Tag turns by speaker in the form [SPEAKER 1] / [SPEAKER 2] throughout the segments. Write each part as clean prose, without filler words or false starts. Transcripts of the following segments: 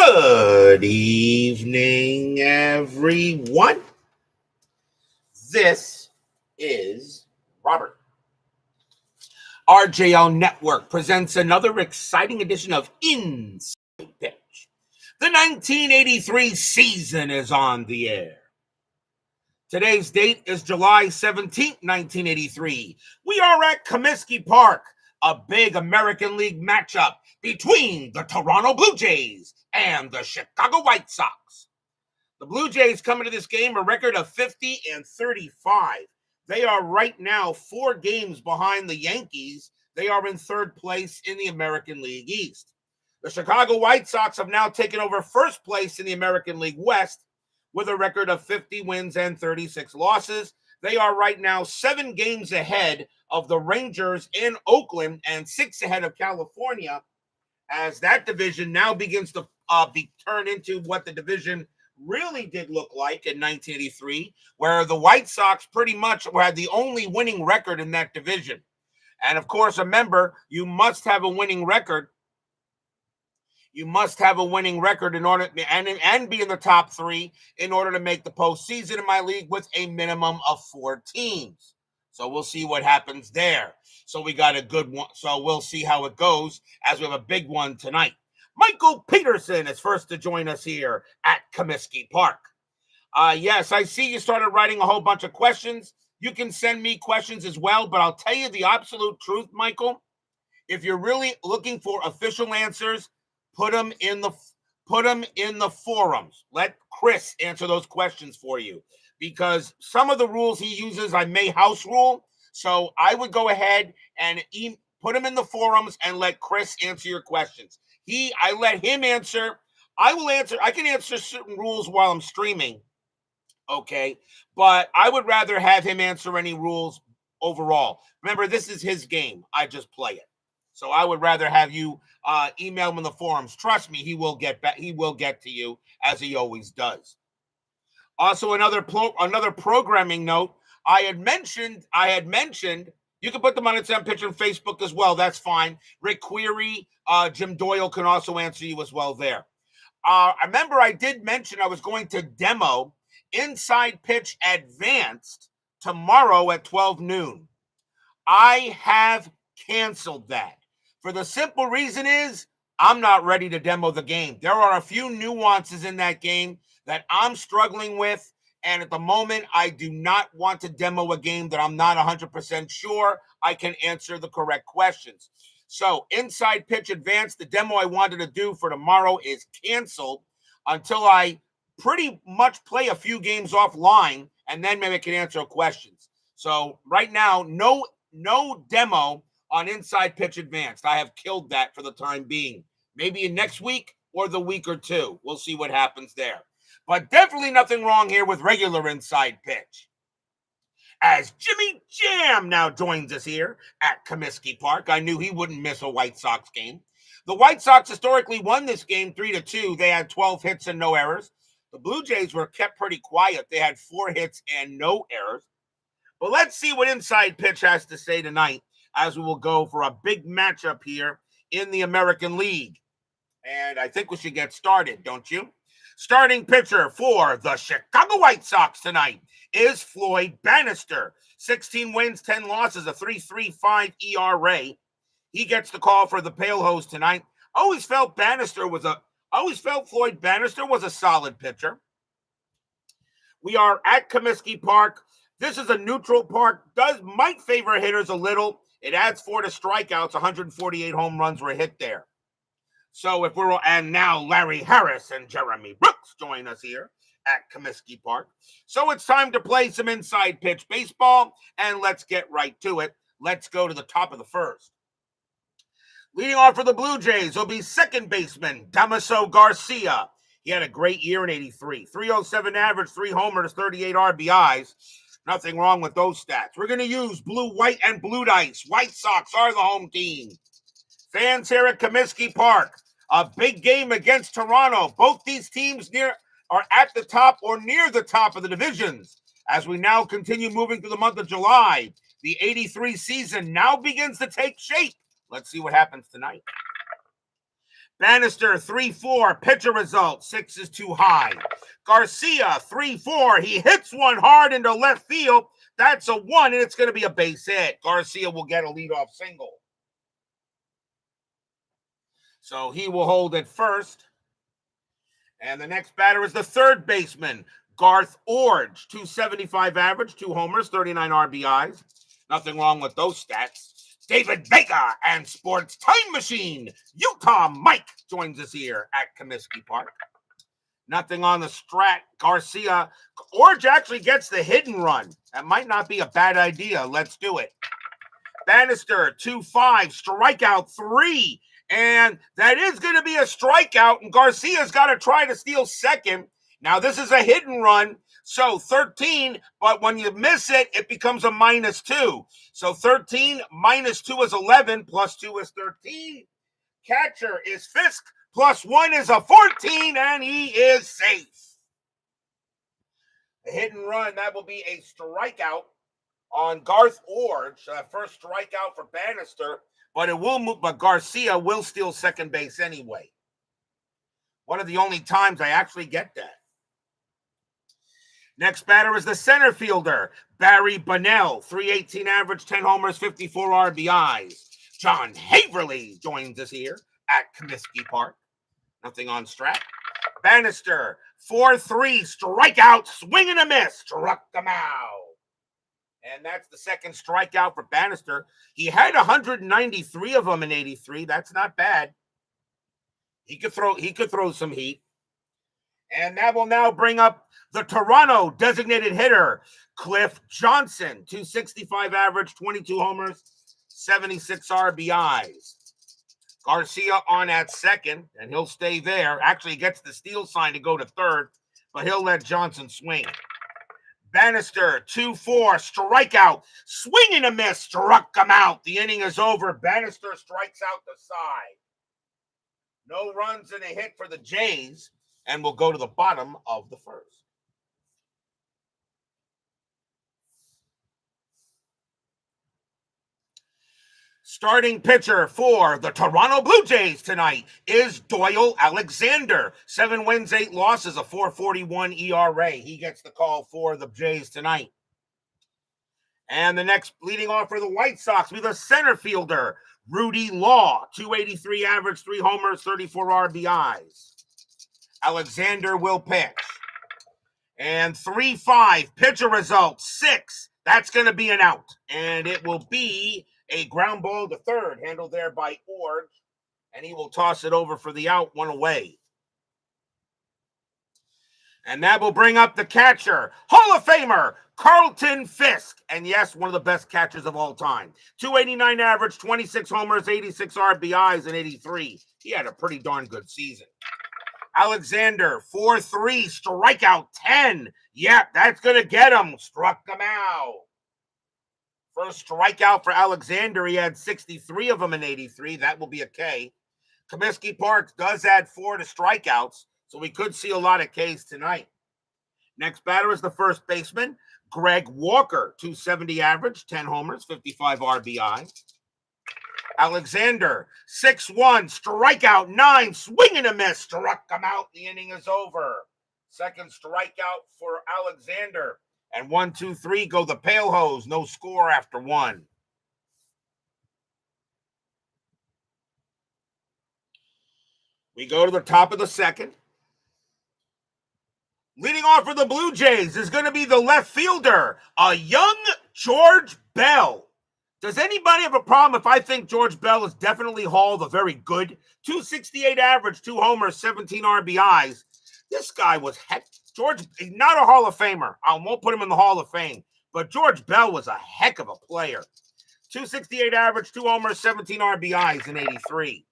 [SPEAKER 1] Good evening, everyone. This is Robert. RJL Network presents another exciting edition of Inside Pitch. The 1983 season is on the air. Today's date is July 17th, 1983. We are at Comiskey Park, a big American League matchup between the Toronto Blue Jays and the Chicago White Sox. The Blue Jays come into this game a record of 50-35. They are right now 4 games behind the Yankees. They are in third place in the American League East. The Chicago White Sox have now taken over first place in the American League West with a record of 50 wins and 36 losses. They are right now 7 games ahead of the Rangers in Oakland and 6 ahead of California, as that division now begins to be turned into what the division really did look like in 1983, where the White Sox pretty much had the only winning record in that division. And of course, remember, you must have a winning record. You must have a winning record in order and be in the top 3 in order to make the postseason in my league with a minimum of 4 teams. So we'll see what happens there. So we got a good one. So we'll see how it goes as we have a big one tonight. Michael Peterson is first to join us here at Comiskey Park. Yes, I see you started writing a whole bunch of questions. You can send me questions as well, but I'll tell you the absolute truth, Michael. If you're really looking for official answers, put them in the forums. Let Chris answer those questions for you, because some of the rules he uses I may house rule. So I would go ahead and put them in the forums and let Chris answer your questions. I let him answer. I can answer certain rules while I'm streaming. Okay. But I would rather have him answer any rules overall. Remember, this is his game. I just play it. So I would rather have you email him in the forums. Trust me, he will get back. He will get to you, as he always does. Also, another programming note. I had mentioned you can put them on Inside Pitch on Facebook as well. That's fine. Rick Query, Jim Doyle can also answer you as well there. I remember I did mention I was going to demo Inside Pitch Advanced tomorrow at 12 noon. I have canceled that. For the simple reason is I'm not ready to demo the game. There are a few nuances in that game that I'm struggling with, and at the moment, I do not want to demo a game that I'm not 100% sure I can answer the correct questions. So Inside Pitch Advanced, the demo I wanted to do for tomorrow, is canceled until I pretty much play a few games offline, and then maybe I can answer questions. So right now, no demo on Inside Pitch Advanced. I have killed that for the time being. Maybe in next week or the week or two. We'll see what happens there. But definitely nothing wrong here with regular Inside Pitch. As Jimmy Jam now joins us here at Comiskey Park. I knew he wouldn't miss a White Sox game. The White Sox historically won this game 3-2. They had 12 hits and no errors. The Blue Jays were kept pretty quiet. They had 4 hits and no errors. But let's see what Inside Pitch has to say tonight, as we will go for a big matchup here in the American League. And I think we should get started, don't you? Starting pitcher for the Chicago White Sox tonight is Floyd Bannister. 16 wins, 10 losses, a 3.35 ERA. He gets the call for the Pale Hose tonight. I always felt Floyd Bannister was a solid pitcher. We are at Comiskey Park. This is a neutral park. Might favor hitters a little. It adds 4 to strikeouts. 148 home runs were hit there. So and now Larry Harris and Jeremy Brooks join us here at Comiskey Park. So it's time to play some Inside Pitch baseball, and let's get right to it. Let's go to the top of the first. Leading off for the Blue Jays will be second baseman Damaso Garcia. He had a great year in 83. 307 average, 3 homers, 38 RBIs. Nothing wrong with those stats. We're going to use blue, white, and blue dice. White Sox are the home team. Fans here at Comiskey Park. A big game against Toronto. Both these teams are at the top or near the top of the divisions. As we now continue moving through the month of July, the 83 season now begins to take shape. Let's see what happens tonight. Bannister, 3-4. Pitcher result, 6 is too high. Garcia, 3-4. He hits one hard into left field. That's a 1, and it's going to be a base hit. Garcia will get a leadoff single. So he will hold at first. And the next batter is the third baseman, Garth Orge, 275 average, 2 homers, 39 RBIs. Nothing wrong with those stats. David Vega and Sports Time Machine, Utah Mike joins us here at Comiskey Park. Nothing on the strat. Garcia, Orge actually gets the hidden run. That might not be a bad idea. Let's do it. Bannister, 2-5, strikeout 3. And that is going to be a strikeout, and Garcia's got to try to steal second. Now, this is a hidden run, so 13, but when you miss it, it becomes a -2. So 13 minus 2 is 11, plus 2 is 13. Catcher is Fisk, plus 1 is a 14, and he is safe. The hit and run, that will be a strikeout on Garth Orge. First strikeout for Bannister, but it will move. But Garcia will steal second base anyway. One of the only times I actually get that. Next batter is the center fielder, Barry Bunnell, 318 average, 10 homers, 54 RBIs. John Haverly joins us here at Comiskey Park. Nothing on strat. Bannister, 4-3, strikeout, swing and a miss, struck him out. And that's the second strikeout for Bannister. He had 193 of them in 83. That's not bad. He could throw some heat. And that will now bring up the Toronto designated hitter, Cliff Johnson, 265 average, 22 homers, 76 RBIs. Garcia on at second, and he'll stay there. Actually, he gets the steal sign to go to third, but he'll let Johnson swing. Bannister, 2-4, strikeout, swing and a miss, struck him out. The inning is over. Bannister strikes out the side. No runs and a hit for the Jays, and we'll go to the bottom of the first. Starting pitcher for the Toronto Blue Jays tonight is Doyle Alexander. 7 wins, 8 losses, a 4.41 ERA. He gets the call for the Jays tonight. And the next leading off for the White Sox will be the center fielder, Rudy Law. 283 average, 3 homers, 34 RBIs. Alexander will pitch. And 3-5, pitcher result, 6. That's going to be an out. And it will be a ground ball to third, handled there by Orge, and he will toss it over for the out, 1 away. And that will bring up the catcher, Hall of Famer, Carlton Fisk. And yes, one of the best catchers of all time. 289 average, 26 homers, 86 RBIs in 83. He had a pretty darn good season. Alexander, 4-3, strikeout 10. Yep, that's going to get him. Struck him out. First strikeout for Alexander. He had 63 of them in 83. That will be a K. Comiskey Park does add 4 to strikeouts, so we could see a lot of Ks tonight. Next batter is the first baseman, Greg Walker, 270 average, 10 homers, 55 RBI. Alexander, 6-1, strikeout 9, swing and a miss, struck him out. The inning is over. Second strikeout for Alexander. And 1, 2, 3 go the Pale Hose. No score after 1. We go to the top of the second. Leading off for the Blue Jays is going to be the left fielder, a young George Bell. Does anybody have a problem if I think George Bell is definitely Hall the very good? 268 average, 2 homers, 17 RBIs. This guy was George, he's not a Hall of Famer. I won't put him in the Hall of Fame, but George Bell was a heck of a player. 268 average, 2 homers, 17 RBIs in 83.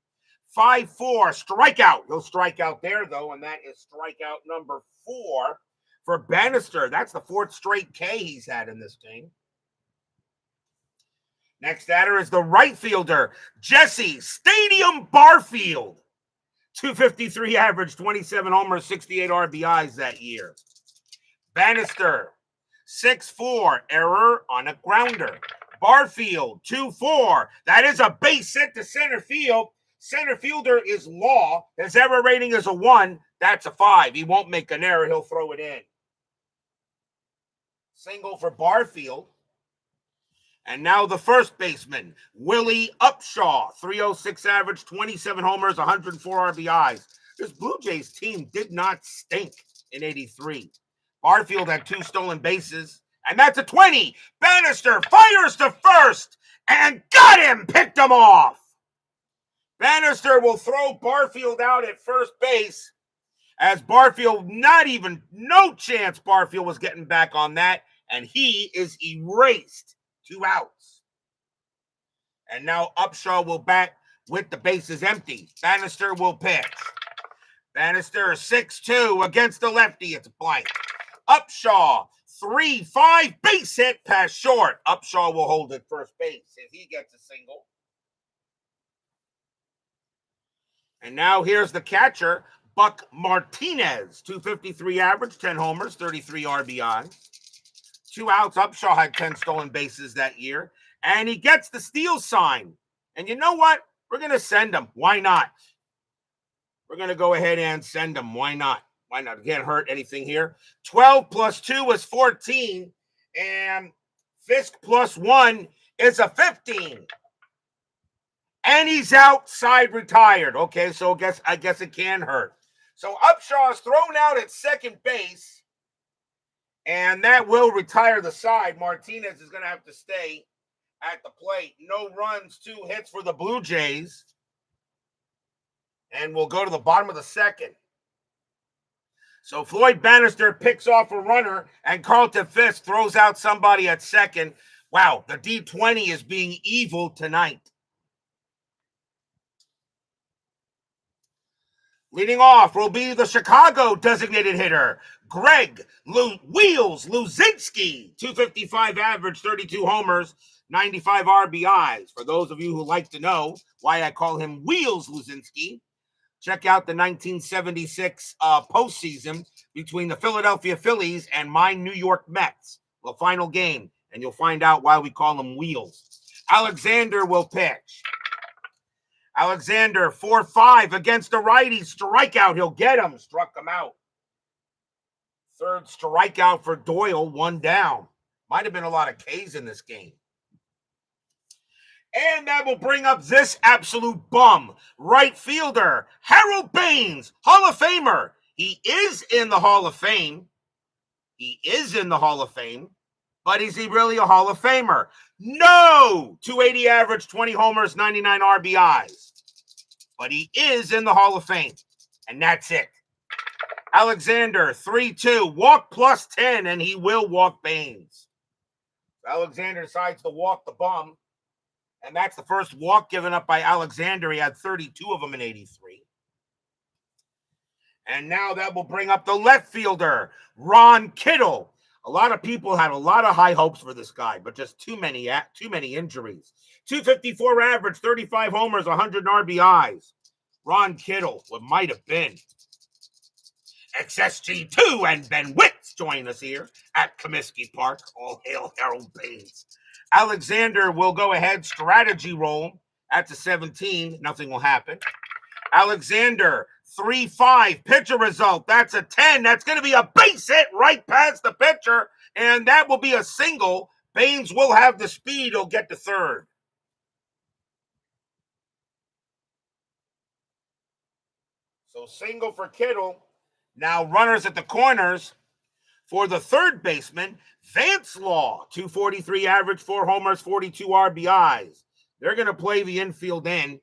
[SPEAKER 1] 5-4, strikeout. He'll strike out there, though, and that is strikeout number 4 for Bannister. That's the 4th straight K he's had in this game. Next batter is the right fielder, Jesse Stadium Barfield. 253 average, 27 homers, 68 RBIs that year. Bannister, 6-4, error on a grounder. Barfield, 2-4. That is a base hit to center field. Center fielder is Law. His error rating is a 1. That's a 5. He won't make an error. He'll throw it in. Single for Barfield. And now the first baseman, Willie Upshaw. 306 average, 27 homers, 104 RBIs. This Blue Jays team did not stink in 83. Barfield had 2 stolen bases. And that's a 20. Bannister fires to first and got him, picked him off. Bannister will throw Barfield out at first base as Barfield, no chance Barfield was getting back on that, and he is erased. 2 outs. And now Upshaw will bat with the bases empty. Bannister will pitch. Bannister 6-2 against the lefty. It's a blank. Upshaw 3-5 base hit past short. Upshaw will hold at first base if he gets a single. And now here's the catcher, Buck Martinez. 253 average, 10 homers, 33 RBIs. 2 outs. Upshaw had 10 stolen bases that year. And he gets the steal sign. And you know what? We're going to send him. Why not? We're going to go ahead and send him. Why not? Why not? Can't hurt anything here. 12 plus 2 is 14. And Fisk plus 1 is a 15. And he's outside retired. Okay, so I guess it can hurt. So Upshaw is thrown out at second base. And that will retire the side. Martinez is going to have to stay at the plate. No runs, 2 hits for the Blue Jays. And we'll go to the bottom of the second. So Floyd Bannister picks off a runner, and Carlton Fisk throws out somebody at second. Wow, the D20 is being evil tonight. Leading off will be the Chicago designated hitter, Greg Wheels Luzinski. 255 average, 32 homers, 95 RBIs. For those of you who like to know why I call him Wheels Luzinski, check out the 1976 postseason between the Philadelphia Phillies and my New York Mets. The final game, and you'll find out why we call him Wheels. Alexander will pitch. Alexander, 4-5 against the righty. Strikeout. He'll get him. Struck him out. Third strikeout for Doyle. 1 down. Might have been a lot of Ks in this game. And that will bring up this absolute bum. Right fielder, Harold Baines, Hall of Famer. He is in the Hall of Fame. But is he really a Hall of Famer? No! 280 average, 20 homers, 99 RBIs. But he is in the Hall of Fame. And that's it. Alexander, 3-2. Walk plus 10, and he will walk Baines. Alexander decides to walk the bum. And that's the first walk given up by Alexander. He had 32 of them in 83. And now that will bring up the left fielder, Ron Kittle. A lot of people had a lot of high hopes for this guy, but just too many injuries. 254 average, 35 homers, 100 RBIs. Ron Kittle, what might have been. XSG2 and Ben Witts join us here at Comiskey Park. All hail Harold Baines. Alexander will go ahead, strategy roll. That's a 17. Nothing will happen. Alexander, 3-5. Pitcher result. That's a 10. That's going to be a base hit right past the pitcher, and that will be a single. Baines will have the speed. He'll get to third. So single for Kittle. Now runners at the corners. For the third baseman, Vance Law, 243 average, 4 homers, 42 RBIs. They're going to play the infield in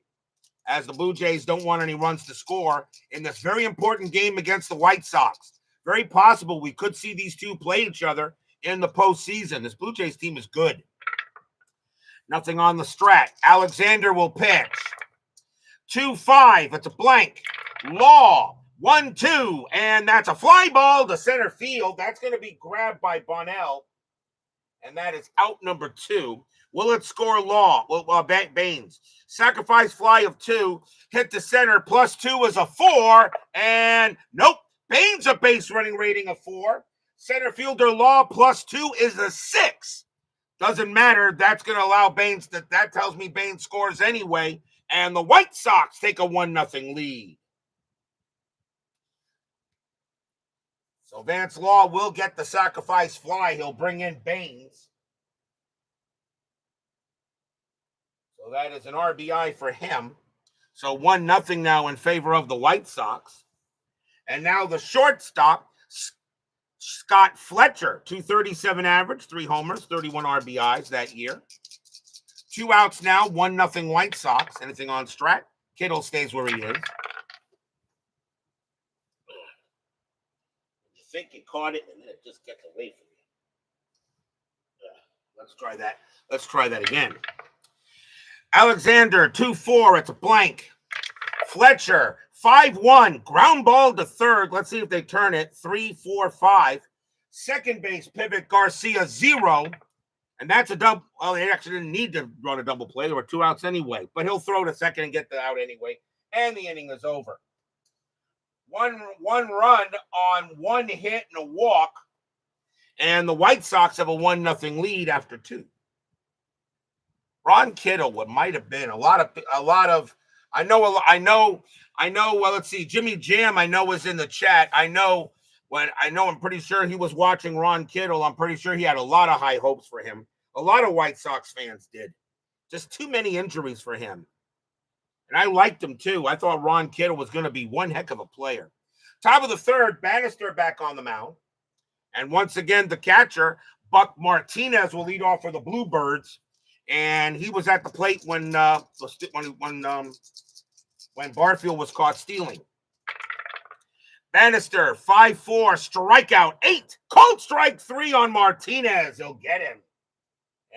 [SPEAKER 1] as the Blue Jays don't want any runs to score in this very important game against the White Sox. Very possible we could see these two play each other in the postseason. This Blue Jays team is good. Nothing on the strat. Alexander will pitch. 2-5. It's a blank. Law. 1-2, and that's a fly ball to center field. That's going to be grabbed by Bonnell, and that is out number 2. Will it score Law? Well, Baines. Sacrifice fly of 2, hit the center, plus 2 is a 4, and nope. Baines a base running rating of 4. Center fielder Law plus 2 is a 6. Doesn't matter. That's going to allow Baines, that tells me Baines scores anyway, And the White Sox take a 1-0 lead. So Vance Law will get the sacrifice fly. He'll bring in Baines. So that is an RBI for him. So 1-0 now in favor of the White Sox. And now the shortstop, Scott Fletcher, 237 average, 3 homers, 31 RBIs that year. 2 outs now, 1-0 White Sox. Anything on Strat? Kittle stays where he is. You think you caught it, and then it just gets away from you. Let's try that. Let's try that again. Alexander, 2-4. It's a blank. Fletcher, 5-1. Ground ball to third. Let's see if they turn it. 3-4-5. Second base pivot, Garcia, 0. And that's a double. Well, they actually didn't need to run a double play. There were 2 outs anyway. But he'll throw to second and get the out anyway. And the inning is over. One run on 1 hit and a walk. And the White Sox have a 1-0 lead after 2. Ron Kittle, what might have been a lot of. I know. Well, let's see. Jimmy Jam, I know, was in the chat. I'm pretty sure he was watching Ron Kittle. I'm pretty sure he had a lot of high hopes for him. A lot of White Sox fans did. Just too many injuries for him. And I liked him too. I thought Ron Kittle was going to be one heck of a player. Top of the third, Bannister back on the mound. And once again, the catcher, Buck Martinez, will lead off for the Bluebirds. And he was at the plate when Barfield was caught stealing. Bannister, 5-4, strikeout, 8. Cold strike 3 on Martinez. He'll get him.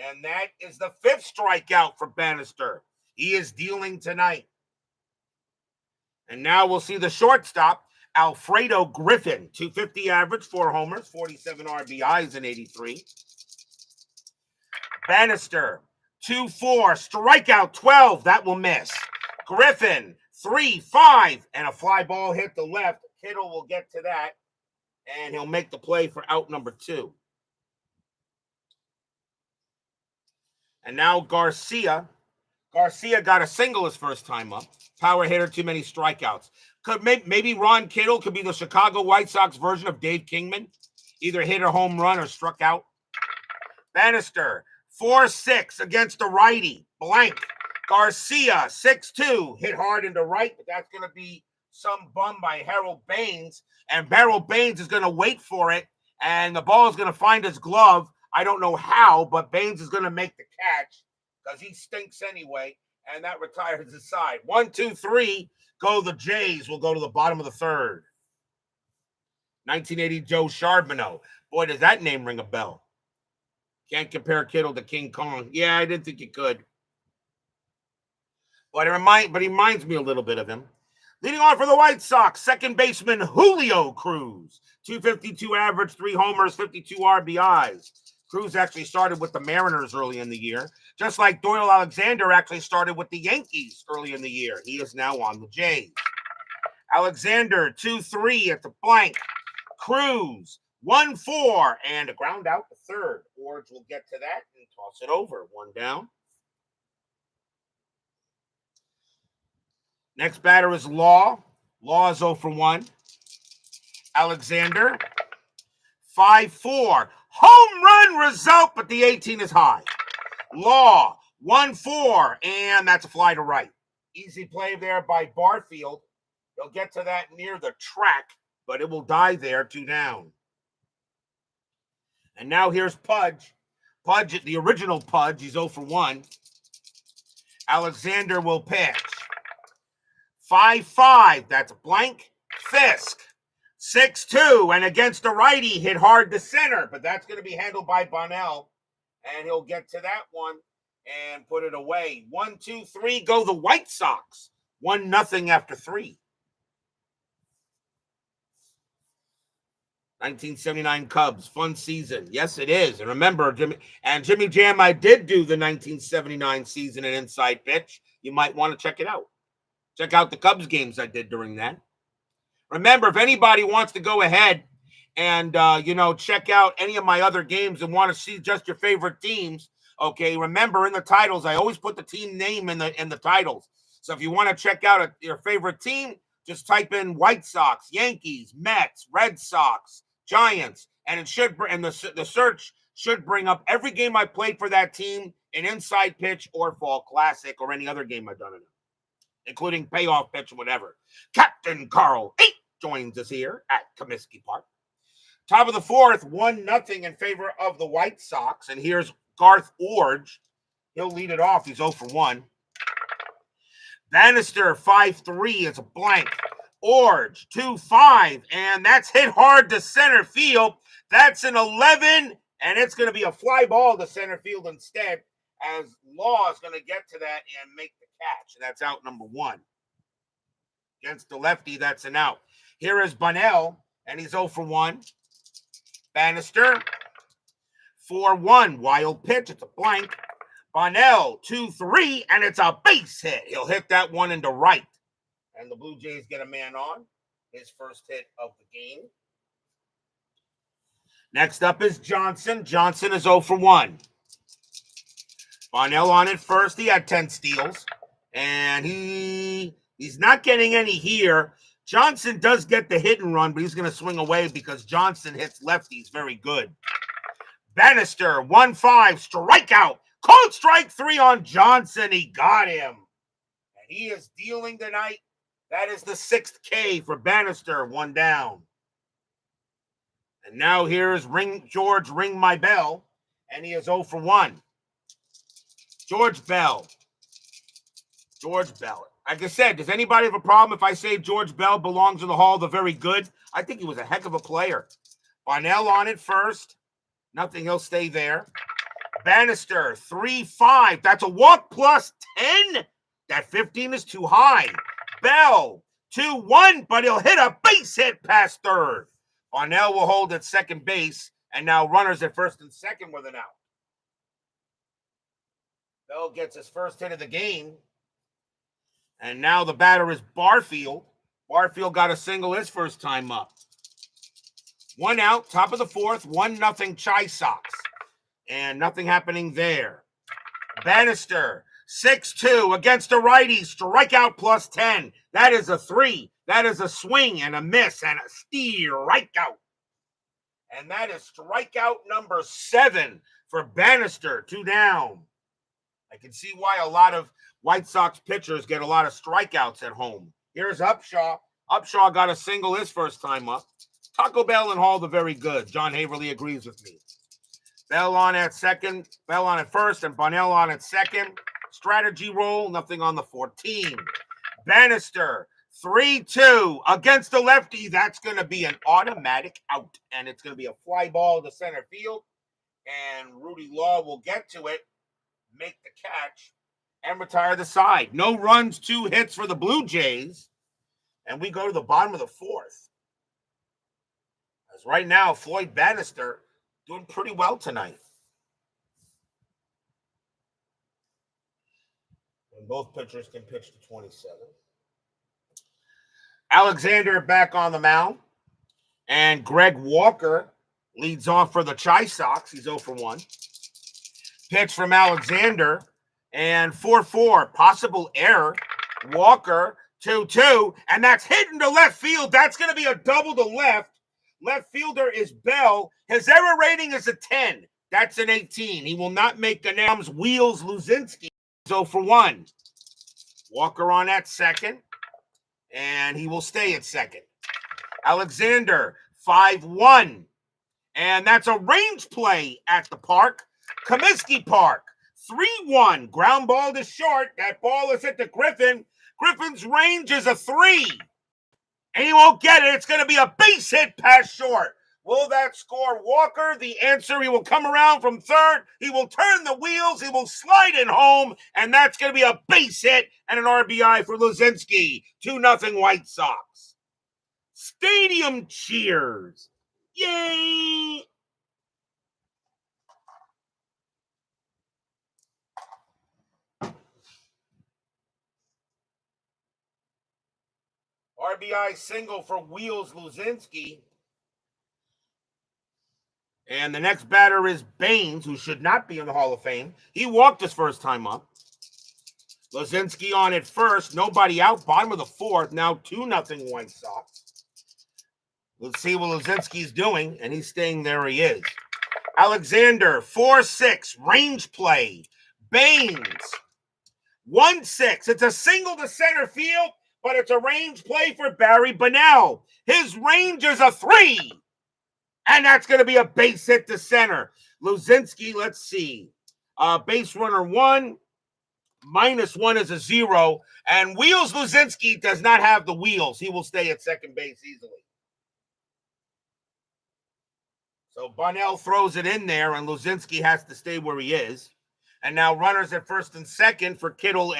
[SPEAKER 1] And that is the 5th strikeout for Bannister. He is dealing tonight. And now we'll see the shortstop, Alfredo Griffin, 250 average, 4 homers, 47 RBIs in 83. Bannister, 2-4, strikeout 12. That will miss. Griffin, 3-5, and a fly ball hit the left. Kittle will get to that, and he'll make the play for out number 2. And now Garcia. Garcia got a single his first time up. Power hitter, too many strikeouts. Maybe Ron Kittle could be the Chicago White Sox version of Dave Kingman. Either hit a home run or struck out. Bannister, 4-6 against the righty. Blank. Garcia, 6-2. Hit hard into right, but that's going to be some bum by Harold Baines. And Harold Baines is going to wait for it, and the ball is going to find his glove. I don't know how, but Baines is going to make the catch because he stinks anyway, and that retires his side. 1, 2, 3, go the Jays. We'll go to the bottom of the third. 1980 Joe Charbonneau. Boy, does that name ring a bell. Can't compare Kittle to King Kong. Yeah, I didn't think you could. But he reminds me a little bit of him. Leading off for the White Sox, second baseman Julio Cruz. 252 average, 3 homers, 52 RBIs. Cruz actually started with the Mariners early in the year, just like Doyle Alexander actually started with the Yankees early in the year. He is now on the Jays. Alexander, 2-3 at the blank. Cruz, 1-4, and a ground out to third. Forge will get to that and toss it over. 1 down. Next batter is Law. Law is 0 for 1. Alexander, 5-4. Home run result, but the 18 is high. Law, 1-4, and that's a fly to right. Easy play there by Barfield. He'll get to that near the track, but it will die there, 2 down. And now here's Pudge. Pudge, the original Pudge, he's 0 for 1. Alexander will pitch. 5-5, that's a blank. Fisk, 6-2, and against the righty, hit hard to center, but that's going to be handled by Bonnell, and he'll get to that one and put it away. 1, 2, 3, go the White Sox. 1-0 after 3. 1979 Cubs, fun season. Yes, it is. And remember, Jimmy Jam, I did do the 1979 season in Inside Pitch. You might want to check it out. Check out the Cubs games I did during that. Remember, if anybody wants to go ahead and, check out any of my other games and want to see just your favorite teams, okay, remember in the titles, I always put the team name in the titles. So if you want to check out your favorite team, just type in White Sox, Yankees, Mets, Red Sox, Giants, and it should bring, and the search should bring up every game I played for that team, an inside pitch or fall classic or any other game I've done in it, including payoff pitch or whatever. Captain Carl 8 joins us here at Comiskey Park. Top of the fourth, 1-0 in favor of the White Sox. And here's Garth Orge. He'll lead it off. He's 0 for 1. Bannister, 5-3 is a blank. Orge, 2-5. And that's hit hard to center field. That's an 11. And it's going to be a fly ball to center field instead, as Law is going to get to that and make the catch. And that's out number 1. Against the lefty, that's an out. Here is Bunnell, and he's 0 for 1. Bannister, 4-1. Wild pitch. It's a blank. Bunnell, 2-3, and it's a base hit. He'll hit that one into right. And the Blue Jays get a man on. His first hit of the game. Next up is Johnson. Johnson is 0 for 1. Bunnell on it first. He had 10 steals. And he's not getting any here. Johnson does get the hit and run, but he's going to swing away because Johnson hits lefties very good. Bannister, 1-5, strikeout. Called strike 3 on Johnson. He got him. And he is dealing tonight. That is the 6th K for Bannister, 1 down. And now here's George Ring My Bell, and he is 0 for 1. George Bell. Like I said, does anybody have a problem if I say George Bell belongs in the Hall of the Very Good? I think he was a heck of a player. Bunnell on it first. Nothing, he'll stay there. Bannister, 3-5. That's a walk plus 10. That 15 is too high. Bell, 2-1, but he'll hit a base hit past third. Bunnell will hold at second base, and now runners at first and second with an out. Bell gets his first hit of the game. And now the batter is Barfield. Barfield got a single his first time up. 1 out, top of the fourth, 1-0 Chi Sox. And nothing happening there. Bannister, 6-2 against a righty, strikeout plus 10. That is a 3. That is a swing and a miss and a strikeout. And that is strikeout number 7 for Bannister, 2 down. I can see why a lot of White Sox pitchers get a lot of strikeouts at home. Here's Upshaw. Upshaw got a single his first time up. Taco Bell and Hall the Very Good. John Haverly agrees with me. Bell on at second. Bell on at first, and Bunnell on at second. Strategy roll, nothing on the 14. Bannister, 3-2 against the lefty. That's going to be an automatic out, and it's going to be a fly ball to center field. And Rudy Law will get to it, make the catch, and retire the side. No runs, 2 hits for the Blue Jays. And we go to the bottom of the fourth. As right now, Floyd Bannister doing pretty well tonight. And both pitchers can pitch to 27. Alexander back on the mound. And Greg Walker leads off for the Chi Sox. He's 0 for 1. Pitch from Alexander. And 4-4. Possible error. Walker, 2-2. And that's hit into left field. That's going to be a double to left. Left fielder is Bell. His error rating is a 10. That's an 18. He will not make Ganam's Wheels Luzinski. 0 for 1. Walker on at second. And he will stay at second. Alexander, 5-1. And that's a range play at the park. Comiskey Park, 3-1. Ground ball to short. That ball is hit to Griffin. Griffin's range is a 3. And he won't get it. It's going to be a base hit past short. Will that score Walker? The answer, he will come around from third. He will turn the wheels. He will slide it home. And that's going to be a base hit and an RBI for Luzinski. 2-0 White Sox. Stadium cheers. Yay! RBI single for Wheels Luzinski. And the next batter is Baines, who should not be in the Hall of Fame. He walked his first time up. Lozinski on at first. Nobody out. Bottom of the fourth. Now 2-0 White Sox. Let's see what Lozinski's doing, and he's staying there. He is. Alexander, 4-6. Range play. Baines, 1-6. It's a single to center field, but it's a range play for Barry Bonnell. His range is a 3. And that's going to be a base hit to center. Lozinski, let's see. Base runner 1. -1 is a 0. And Wheels Lozinski does not have the wheels. He will stay at second base easily. So Bonnell throws it in there, and Lozinski has to stay where he is. And now runners at first and second for Kittles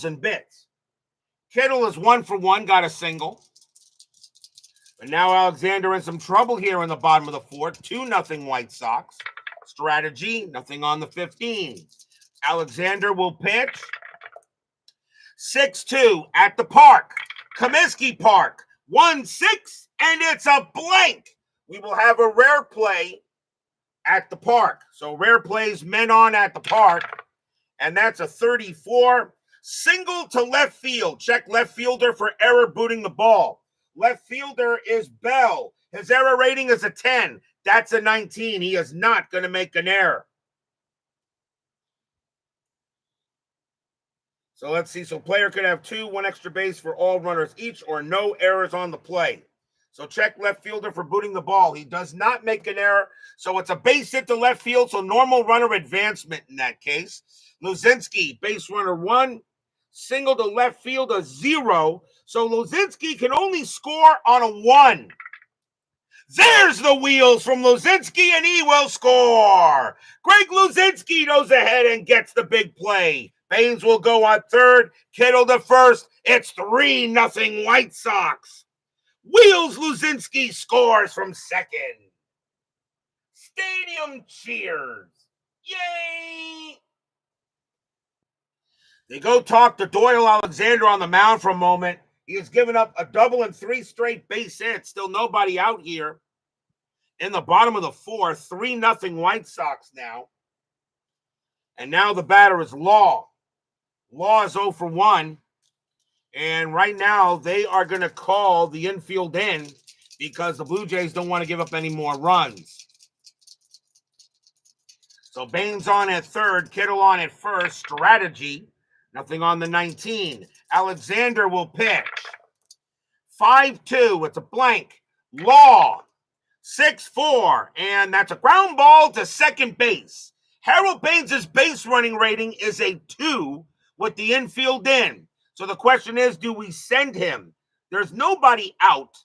[SPEAKER 1] and Bits. Kittle is 1 for 1, got a single. But now Alexander in some trouble here in the bottom of the fourth. 2-0 White Sox. Strategy, nothing on the 15. Alexander will pitch. 6-2 at the park. Comiskey Park. 1-6, and it's a blank. We will have a rare play at the park. So rare plays, men on at the park. And that's a 34. Single to left field. Check left fielder for error booting the ball. Left fielder is Bell. His error rating is a 10. That's a 19. He is not going to make an error. So let's see. So player could have 2, 1 extra base for all runners each, or no errors on the play. So check left fielder for booting the ball. He does not make an error. So it's a base hit to left field. So normal runner advancement in that case. Lozinski, base runner 1. Single to left field, a 0. So Lozinski can only score on a 1. There's the wheels from Lozinski, and he will score. Greg Lozinski goes ahead and gets the big play. Baines will go on third. Kittle to first. It's 3-0 White Sox. Wheels Lozinski scores from second. Stadium cheers. Yay! They go talk to Doyle Alexander on the mound for a moment. He has given up a double and 3 straight base hits. Still nobody out here. In the bottom of the fourth, 3-0 White Sox now. And now the batter is Law. Law is 0 for 1. And right now, they are going to call the infield in because the Blue Jays don't want to give up any more runs. So Baines on at third, Kittle on at first. Strategy, nothing on the 19. Alexander will pitch. 5-2, it's a blank. Law, 6-4, and that's a ground ball to second base. Harold Baines' base running rating is a 2 with the infield in. So the question is, do we send him? There's nobody out.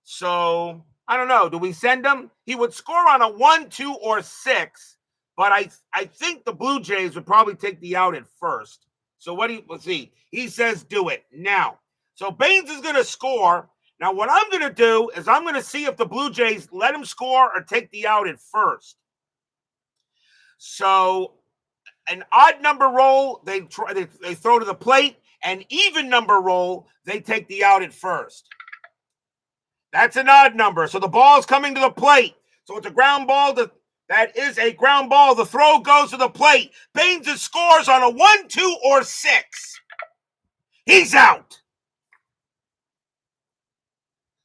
[SPEAKER 1] So, I don't know. Do we send him? He would score on a 1, 2, or 6. But I think the Blue Jays would probably take the out at first. So let's see. He says do it now. So Baines is going to score. Now what I'm going to do is I'm going to see if the Blue Jays let him score or take the out at first. So an odd number roll, they throw to the plate. An even number roll, they take the out at first. That's an odd number. So the ball's coming to the plate. So it's a ground ball. That is a ground ball. The throw goes to the plate. Baines scores on a 1, 2, or 6. He's out.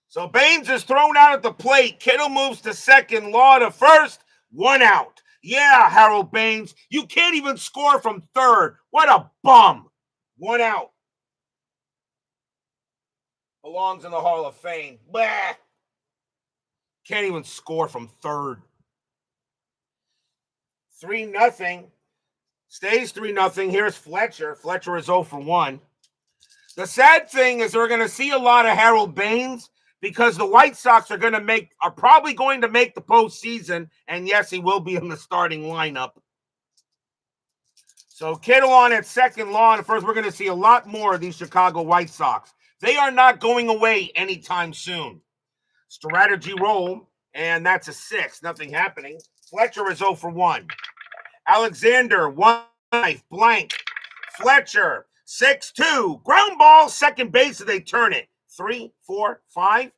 [SPEAKER 1] So Baines is thrown out at the plate. Kittle moves to second. Law to first. 1 out. Yeah, Harold Baines. You can't even score from third. What a bum. 1 out. Belongs in the Hall of Fame. Blah. Can't even score from third. 3-0. Stays 3-0. Here's Fletcher. Fletcher is 0 for 1. The sad thing is we're going to see a lot of Harold Baines because the White Sox are probably going to make the postseason. And yes, he will be in the starting lineup. So Kittle on at second, Law on first. We're going to see a lot more of these Chicago White Sox. They are not going away anytime soon. Strategy roll, and that's a 6. Nothing happening. Fletcher is 0 for 1. Alexander, 1 knife, blank. Fletcher, 6-2. Ground ball, second base, and they turn it. 3, 4, 5.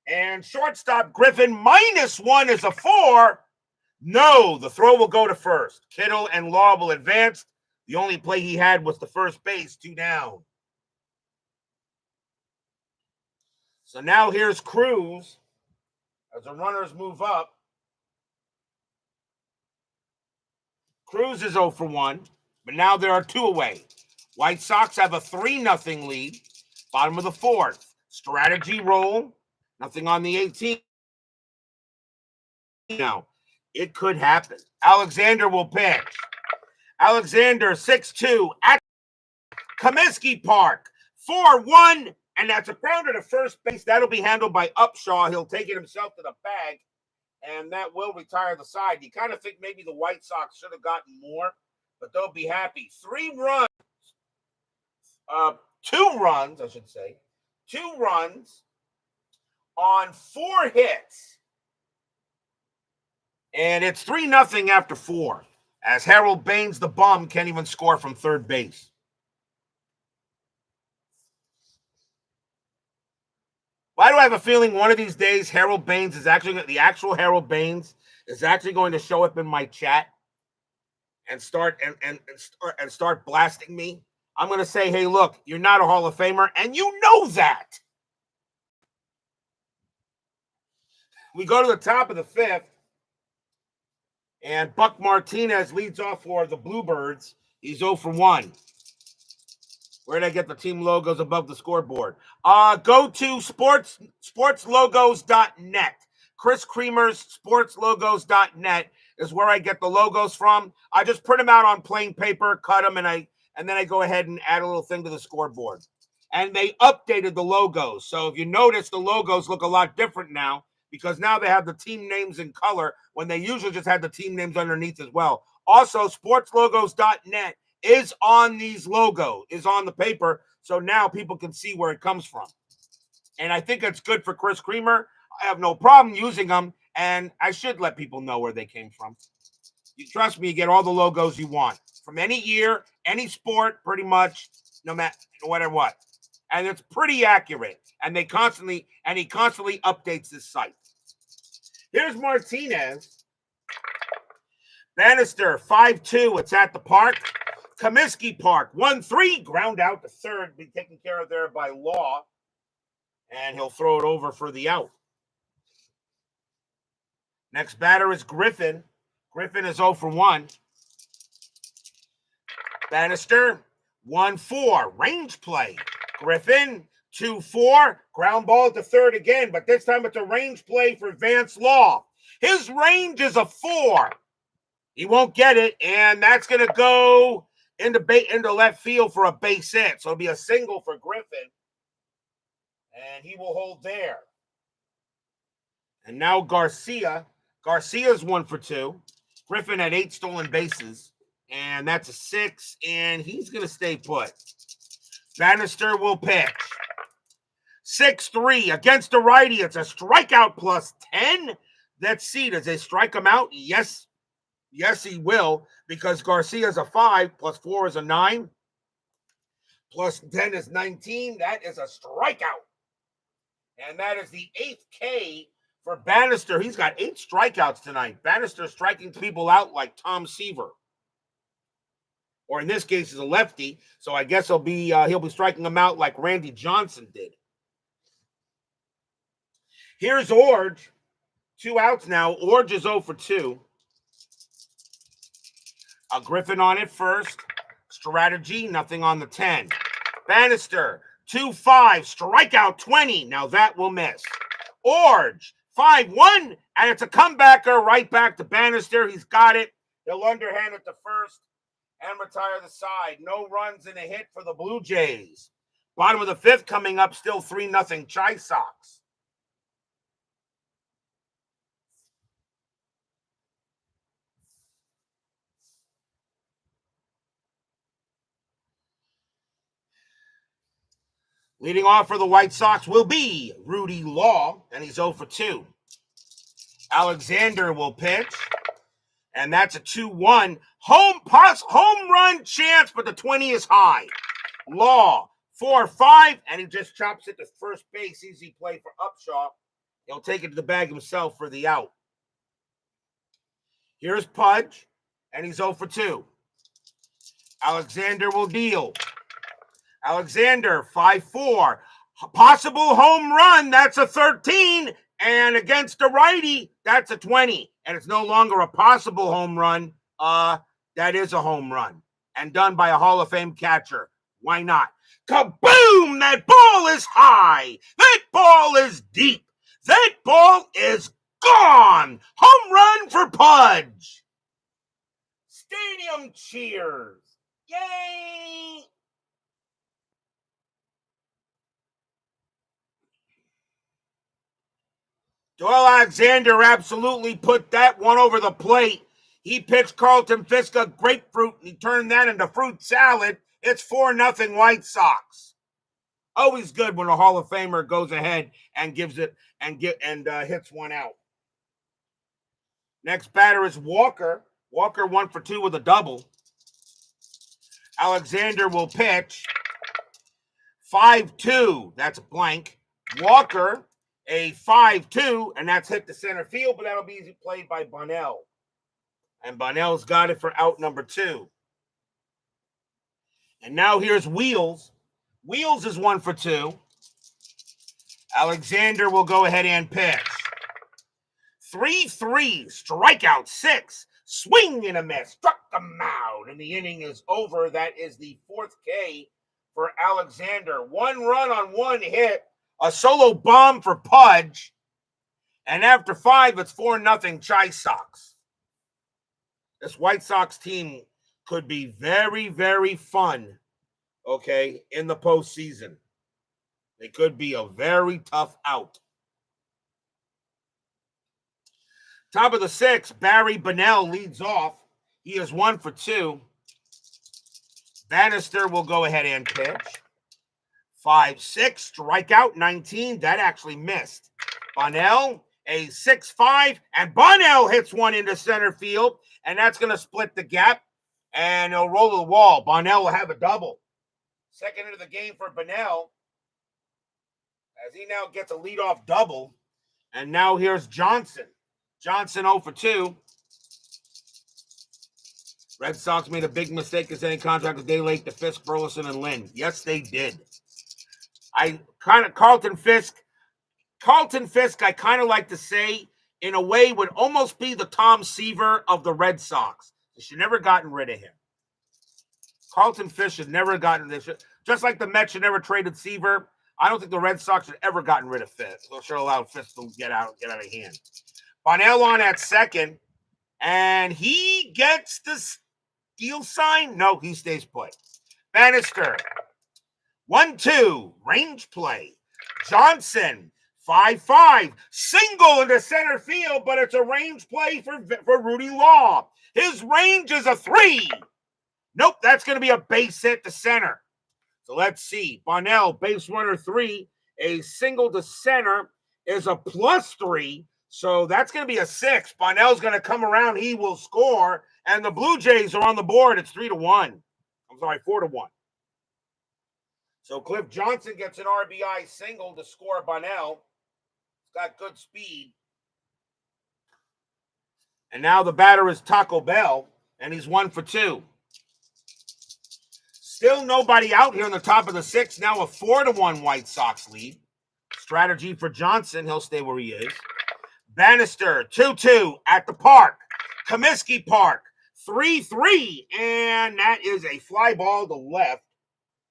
[SPEAKER 1] And shortstop Griffin, -1 is a 4. No, the throw will go to first. Kittle and Law will advance. The only play he had was the first base, 2 down. So now here's Cruz as the runners move up. Cruz is 0 for 1, but now there are 2 away. White Sox have a 3-0 lead. Bottom of the 4th. Strategy roll. Nothing on the 18th. Now, it could happen. Alexander will pitch. Alexander, 6-2 at Comiskey Park. 4-1, and that's a grounder to first base. That'll be handled by Upshaw. He'll take it himself to the bag, and that will retire the side. You kind of think maybe the White Sox should have gotten more, but they'll be happy. 2 runs, I should say. 2 runs on 4 hits. And it's 3-0 after 4, as Harold Baines, the bum, can't even score from third base. Why do I have a feeling one of these days Harold Baines is actually, the actual Harold Baines is actually going to show up in my chat and start blasting me? I'm going to say, hey, look, you're not a Hall of Famer, and you know that. We go to the top of the 5th, and Buck Martinez leads off for the Bluebirds. He's 0 for 1. Where did I get the team logos above the scoreboard? Go to sportslogos.net. Chris Creamer's sportslogos.net is where I get the logos from. I just print them out on plain paper, cut them, and then I go ahead and add a little thing to the scoreboard. And they updated the logos. So if you notice, the logos look a lot different now because now they have the team names in color when they usually just had the team names underneath as well. Also, sportslogos.net is on these logos, is on the paper, so now people can see where it comes from. And I think it's good for Chris Creamer. I have no problem using them, and I should let people know where they came from. You trust me, you get all the logos you want from any year, any sport, pretty much, no matter what. And it's pretty accurate. And he constantly updates this site. Here's Martinez. Bannister, 5-2. It's at the park. Comiskey Park, 1-3. Ground out to third. Be taken care of there by Law. And he'll throw it over for the out. Next batter is Griffin. Griffin is 0 for 1. Bannister, 1-4. Range play. Griffin, 2-4. Ground ball to third again, but this time it's a range play for Vance Law. His range is a 4. He won't get it, and that's going to go into left field for a base hit. So it'll be a single for Griffin, and he will hold there. And now Garcia. Garcia's 1 for 2. Griffin had 8 stolen bases, and that's a 6, and he's going to stay put. Bannister will pitch. 6-3 against a righty. It's a strikeout plus 10. Let's see. Does they strike him out? Yes. Yes, he will, because Garcia's a 5, plus 4 is a 9, plus 10 is 19. That is a strikeout. And that is the 8th K for Bannister. He's got 8 strikeouts tonight. Bannister striking people out like Tom Seaver. Or in this case, he's a lefty, so I guess he'll be striking them out like Randy Johnson did. Here's Orge. 2 outs now. Orge is 0 for 2. Griffin on it first. Strategy, nothing on the 10. Bannister, 2-5, strikeout 20. Now that will miss. Orge, 5-1, and it's a comebacker right back to Bannister. He's got it. He'll underhand it to first and retire the side. No runs and a hit for the Blue Jays. Bottom of the 5th coming up, still 3-0 Chi Sox. Leading off for the White Sox will be Rudy Law, and he's 0 for 2. Alexander will pitch, and that's a 2-1. Home run chance, but the 20 is high. Law, 4-5, and he just chops it to first base. Easy play for Upshaw. He'll take it to the bag himself for the out. Here's Pudge, and he's 0 for 2. Alexander will deal. Alexander, 5-4. Possible home run, that's a 13. And against a righty, that's a 20. And it's no longer a possible home run. That is a home run. And done by a Hall of Fame catcher. Why not? Kaboom! That ball is high. That ball is deep. That ball is gone. Home run for Pudge. Stadium cheers. Yay! Doyle Alexander absolutely put that one over the plate. He pitched Carlton Fisk a grapefruit, and he turned that into fruit salad. It's 4-0 White Sox. Always good when a Hall of Famer goes ahead and gives it and hits one out. Next batter is Walker. Walker 1 for 2 with a double. Alexander will pitch. 5-2. That's a blank. Walker, a 5-2, and that's hit to center field, but that'll be played by Bunnell. And Bunnell's got it for out number 2. And now here's Wheels. Wheels is 1 for 2. Alexander will go ahead and pitch. 3-3, strikeout 6, swing and a miss, struck him out, and the inning is over. That is the 4th K for Alexander. 1 run on 1 hit, a solo bomb for Pudge, and after 5, it's 4-0 Chi Sox. This White Sox team could be very, very fun, okay, in the postseason. They could be a very tough out. Top of the 6th, Barry Bonnell leads off. He is 1 for 2. Bannister will go ahead and pitch. 5-6, strikeout 19. That actually missed. Bonnell, a 6-5, and Bonnell hits one into center field, and that's going to split the gap, and he'll roll to the wall. Bonnell will have a double. Second into the game for Bonnell, as he now gets a leadoff double. And now here's Johnson. Johnson 0 for 2. Red Sox made a big mistake in sending contract a day late to Fisk, Burleson, and Lynn. Yes, they did. Carlton Fisk, I kind of like to say, in a way, would almost be the Tom Seaver of the Red Sox. They should never gotten rid of him. Carlton Fisk should never gotten this. Just like the Mets should never traded Seaver, I don't think the Red Sox should ever gotten rid of Fisk. They should allow Fisk to get out of hand. Bonnell on at second, and he gets the steal sign. No, he stays put. Bannister, 1-2, range play. Johnson, 5-5, single into center field, but it's a range play for Rudy Law. His range is a 3. Nope, that's going to be a base hit to center. So let's see. Bonnell, base runner 3, a single to center is a +3. So that's going to be a 6. Bonnell's going to come around. He will score. And the Blue Jays are on the board. It's 3-1. I'm sorry, 4-1. So Cliff Johnson gets an RBI single to score Bonnell. He's got good speed. And now the batter is Taco Bell, and he's 1 for 2. Still nobody out here in the top of the 6th. Now a 4-1 White Sox lead. Strategy for Johnson. He'll stay where he is. Bannister, 2-2 at the park. Comiskey Park, 3-3. And that is a fly ball to left.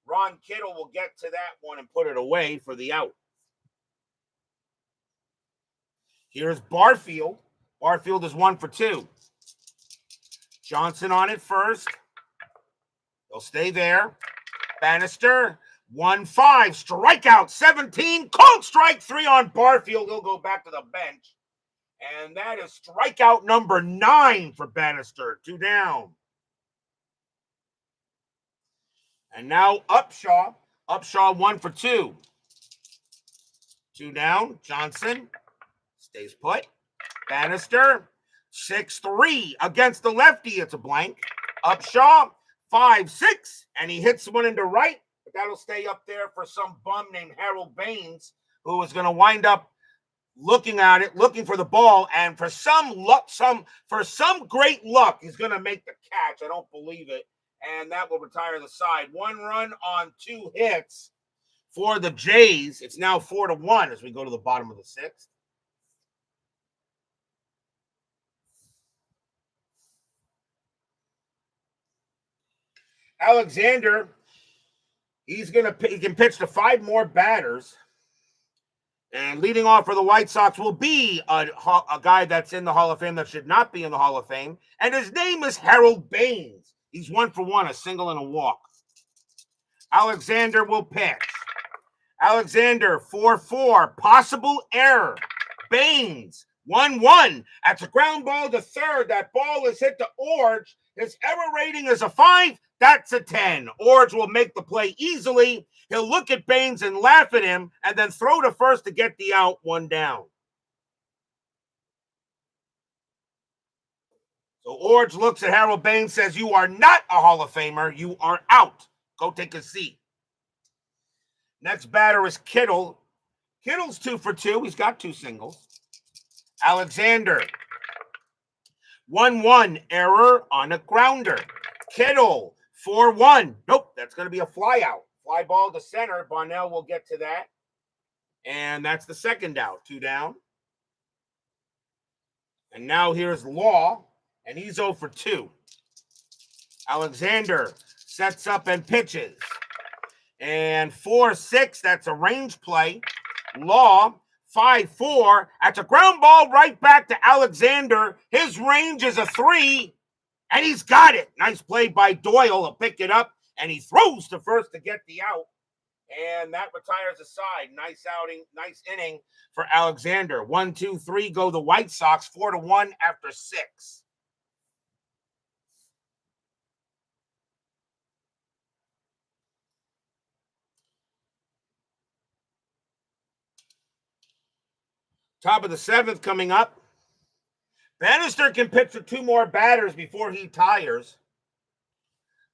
[SPEAKER 1] Ron Kittle will get to that one and put it away for the out. Here's Barfield. Barfield is 1 for 2. Johnson on it first. He'll stay there. Bannister, 1-5. Strikeout 17. Cold strike 3 on Barfield. He'll go back to the bench. And that is strikeout number 9 for Bannister. 2 down. And now Upshaw. Upshaw 1 for 2. 2 down. Johnson stays put. Bannister, 6-3 against the lefty. It's a blank. Upshaw, 5-6. And he hits one into right. But that'll stay up there for some bum named Harold Baines, who is going to wind up looking at it, looking for the ball, and for some great luck, he's going to make the catch. I don't believe it. and that will retire the side. 1 run on 2 hits for the Jays. It's now 4-1 as we go to the bottom of the 6th. Alexander, he can pitch to 5 more batters. And leading off for the White Sox will be a guy that's in the Hall of Fame that should not be in the Hall of Fame. And his name is Harold Baines. He's 1 for 1, a single and a walk. Alexander will pitch. Alexander, 4-4, possible error. Baines, 1-1. That's a ground ball to third. That ball is hit to Orge. His error rating is a 5. That's a 10. Orge will make the play easily. He'll look at Baines and laugh at him and then throw to first to get the out, 1 down. So Orge looks at Harold Baines, says, "You are not a Hall of Famer. You are out. Go take a seat." Next batter is Kittle. Kittle's 2 for 2. He's got 2 singles. Alexander, 1-1, error on a grounder. Kittle, 4-1. Nope, that's going to be a fly out. Fly ball to center. Barnell will get to that. And that's the second out. 2 down. And now here's Law, and he's 0 for 2. Alexander sets up and pitches. And 4-6, that's a range play. Law, 5-4. That's a ground ball right back to Alexander. His range is a 3, and he's got it. Nice play by Doyle. He'll pick it up, and he throws to first to get the out. And that retires the side. Nice outing, nice inning for Alexander. 1, 2, 3 go the White Sox, 4-1 after 6. Top of the 7th coming up. Bannister can pitch to 2 more batters before he tires.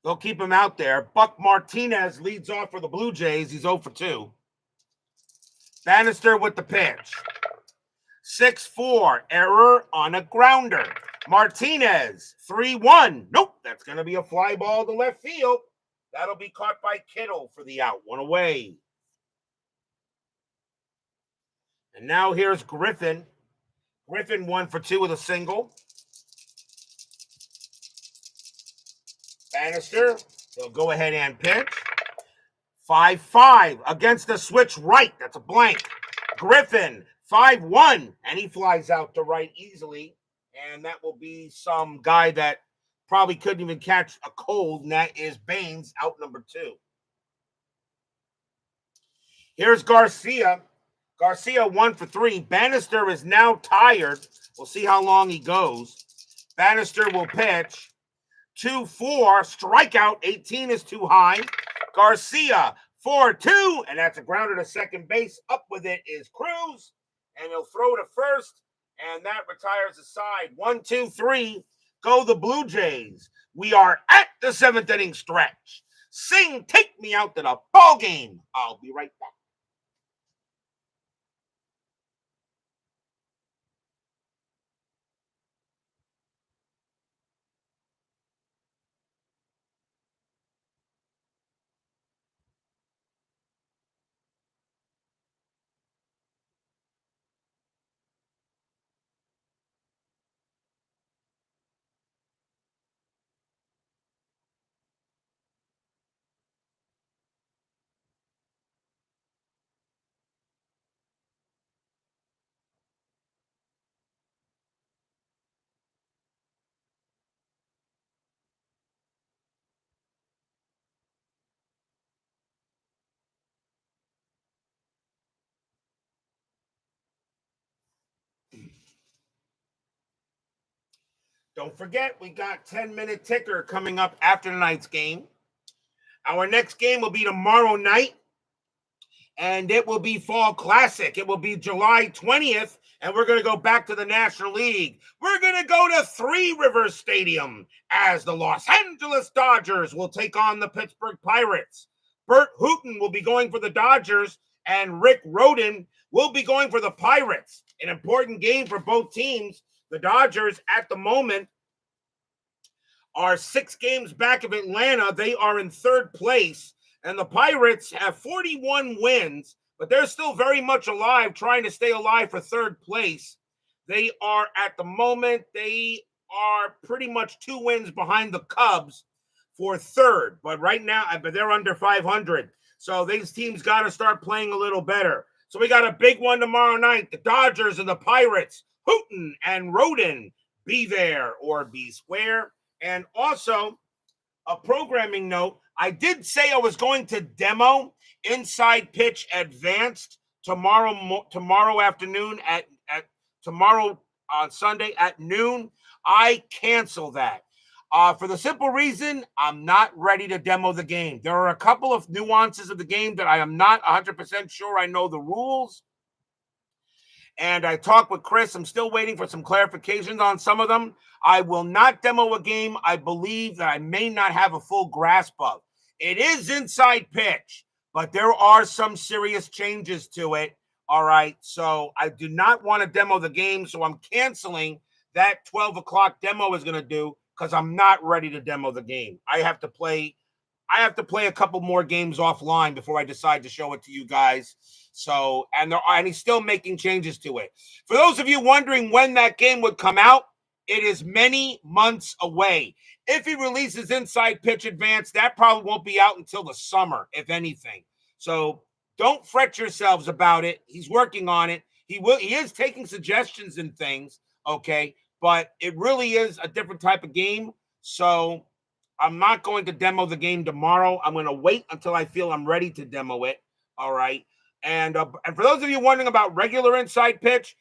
[SPEAKER 1] They'll keep him out there. Buck Martinez leads off for the Blue Jays. He's 0 for 2. Bannister with the pitch. 6-4, error on a grounder. Martinez, 3-1. Nope, that's going to be a fly ball to left field. That'll be caught by Kittle for the out. 1 away. And now here's Griffin. Griffin 1 for 2 with a single. Bannister, he'll go ahead and pitch. 5-5 against the switch right. That's a blank. Griffin, 5-1, and he flies out to right easily. And that will be some guy that probably couldn't even catch a cold, and that is Baines, out number 2. Here's Garcia. Garcia 1 for 3. Bannister is now tired. We'll see how long he goes. Bannister will pitch. 2-4, strikeout. 18 is too high. Garcia, 4-2, and that's a grounder to second base. Up with it is Cruz, and he'll throw to first, and that retires the side. 1, 2, 3, go the Blue Jays. We are at the 7th inning stretch. Sing, take me out to the ball game. I'll be right back. Don't forget, we got 10-minute ticker coming up after tonight's game. Our next game will be tomorrow night, and it will be Fall Classic. It will be July 20th, and we're going to go back to the National League. We're going to go to Three Rivers Stadium as the Los Angeles Dodgers will take on the Pittsburgh Pirates. Bert Hooton will be going for the Dodgers, and Rick Rhoden will be going for the Pirates. An important game for both teams. The Dodgers, at the moment, are 6 games back of Atlanta. They are in 3rd place. And the Pirates have 41 wins, but they're still very much alive, trying to stay alive for 3rd place. They are, at the moment, they are pretty much 2 wins behind the Cubs for 3rd. But right now, they're under 500. So these teams got to start playing a little better. So we got a big one tomorrow night. The Dodgers and the Pirates, hootin' and rodin', be there or be square. And also, a programming note, I did say I was going to demo Inside Pitch Advanced tomorrow afternoon at tomorrow on Sunday at noon. I cancel that. For the simple reason, I'm not ready to demo the game. There are a couple of nuances of the game that I am not 100% sure I know the rules. And I talked with Chris. I'm still waiting for some clarifications on some of them. I will not demo a game I believe that I may not have a full grasp of. It is Inside Pitch, but there are some serious changes to it. All right, so I do not want to demo the game, so I'm canceling that 12 o'clock demo is going to do because I'm not ready to demo the game. I have to play a couple more games offline before I decide to show it to you guys. So, and he's still making changes to it. For those of you wondering when that game would come out, it is many months away. If he releases Inside Pitch Advanced, that probably won't be out until the summer, if anything. So don't fret yourselves about it. He's working on it. He is taking suggestions and things, okay? But it really is a different type of game. So I'm not going to demo the game tomorrow. I'm going to wait until I feel I'm ready to demo it. All right. And for those of you wondering about regular Inside Pitch,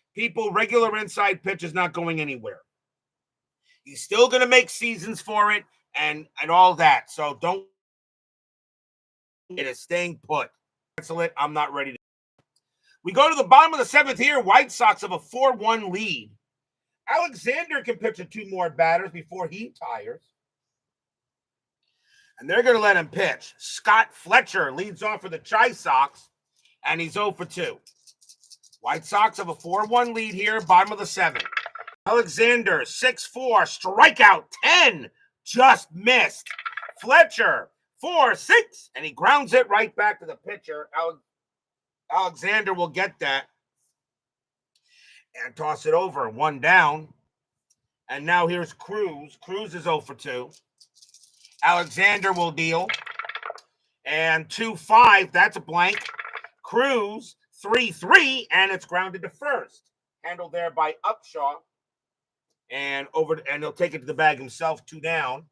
[SPEAKER 1] regular Inside Pitch is not going anywhere. He's still going to make seasons for it and all that. So don't. It is staying put. Cancel it. I'm not ready to. We go to the bottom of the 7th here. White Sox have a 4-1 lead. Alexander can pitch to 2 more batters before he tires. And they're going to let him pitch. Scott Fletcher leads off for the Chi Sox, and he's 0 for 2. White Sox have a 4-1 lead here, bottom of the 7th. Alexander, 6-4, strikeout 10, just missed. Fletcher, 4-6, and he grounds it right back to the pitcher. Alexander will get that and toss it over. 1 down. And now here's Cruz. Cruz is 0 for 2. Alexander will deal. And 2-5, that's a blank. Cruz, 3-3, and it's grounded to first. Handled there by Upshaw. And he'll take it to the bag himself, 2 down.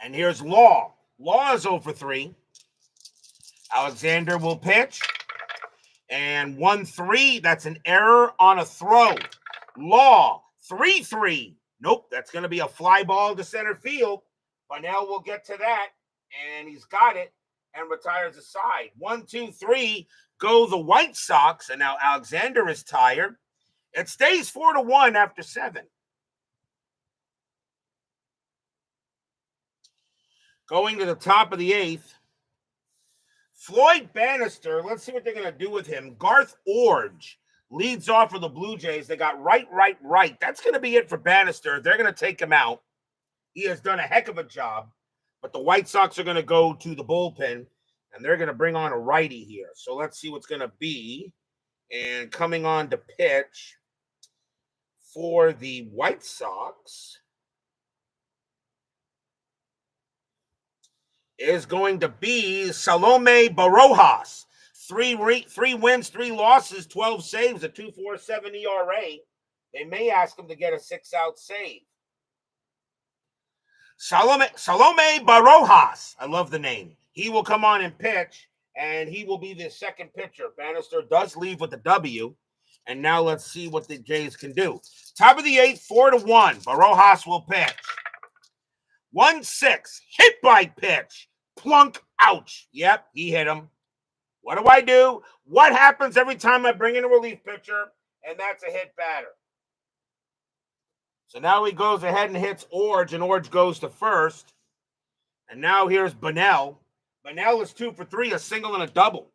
[SPEAKER 1] And here's Law. Law is 0 for 3. Alexander will pitch. And 1-3, that's an error on a throw. Law, 3-3. Nope, that's going to be a fly ball to center field. Bunnell will get to that, and he's got it and retires the side. 1-2-3, go the White Sox, and now Alexander is tired. It stays 4-1 after 7. Going to the top of the 8th, Floyd Bannister, let's see what they're going to do with him. Garth Orge leads off for the Blue Jays. They got right. That's going to be it for Bannister. They're going to take him out. He has done a heck of a job, but the White Sox are going to go to the bullpen, and they're going to bring on a righty here. So let's see what's going to be. And coming on to pitch for the White Sox is going to be Salome Barojas. 3 wins, 3 losses, 12 saves, a 2.47 ERA. They may ask him to get a 6-out save. Salome Barojas. I love the name. He will come on and pitch, and he will be the second pitcher. Bannister does leave with the W. And now let's see what the Jays can do. Top of the 8th, 4-1. Barojas will pitch. 1-6. Hit by pitch. Plunk. Ouch. Yep, he hit him. What do? What happens every time I bring in a relief pitcher? And that's a hit batter. So now he goes ahead and hits Orge, and Orge goes to first. And now here's Bunnell. Bunnell is 2 for 3, a single and a double.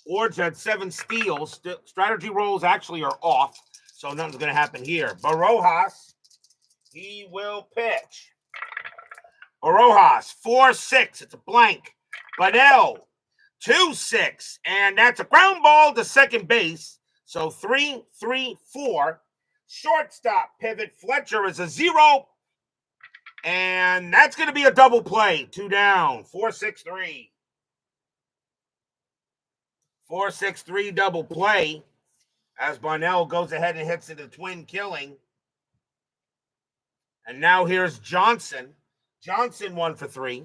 [SPEAKER 1] Orge had 7 steals. Strategy rolls actually are off, so nothing's going to happen here. Barojas He will pitch. Barajas, 4-6. It's a blank. Bunnell, 2-6. And that's a ground ball to second base. So 3-3-4. Shortstop pivot. Fletcher is a 0. And that's going to be a double play. 2 down. 4-6-3. 4-6-3 double play as Bunnell goes ahead and hits it a twin killing. And now here's Johnson. Johnson 1 for 3.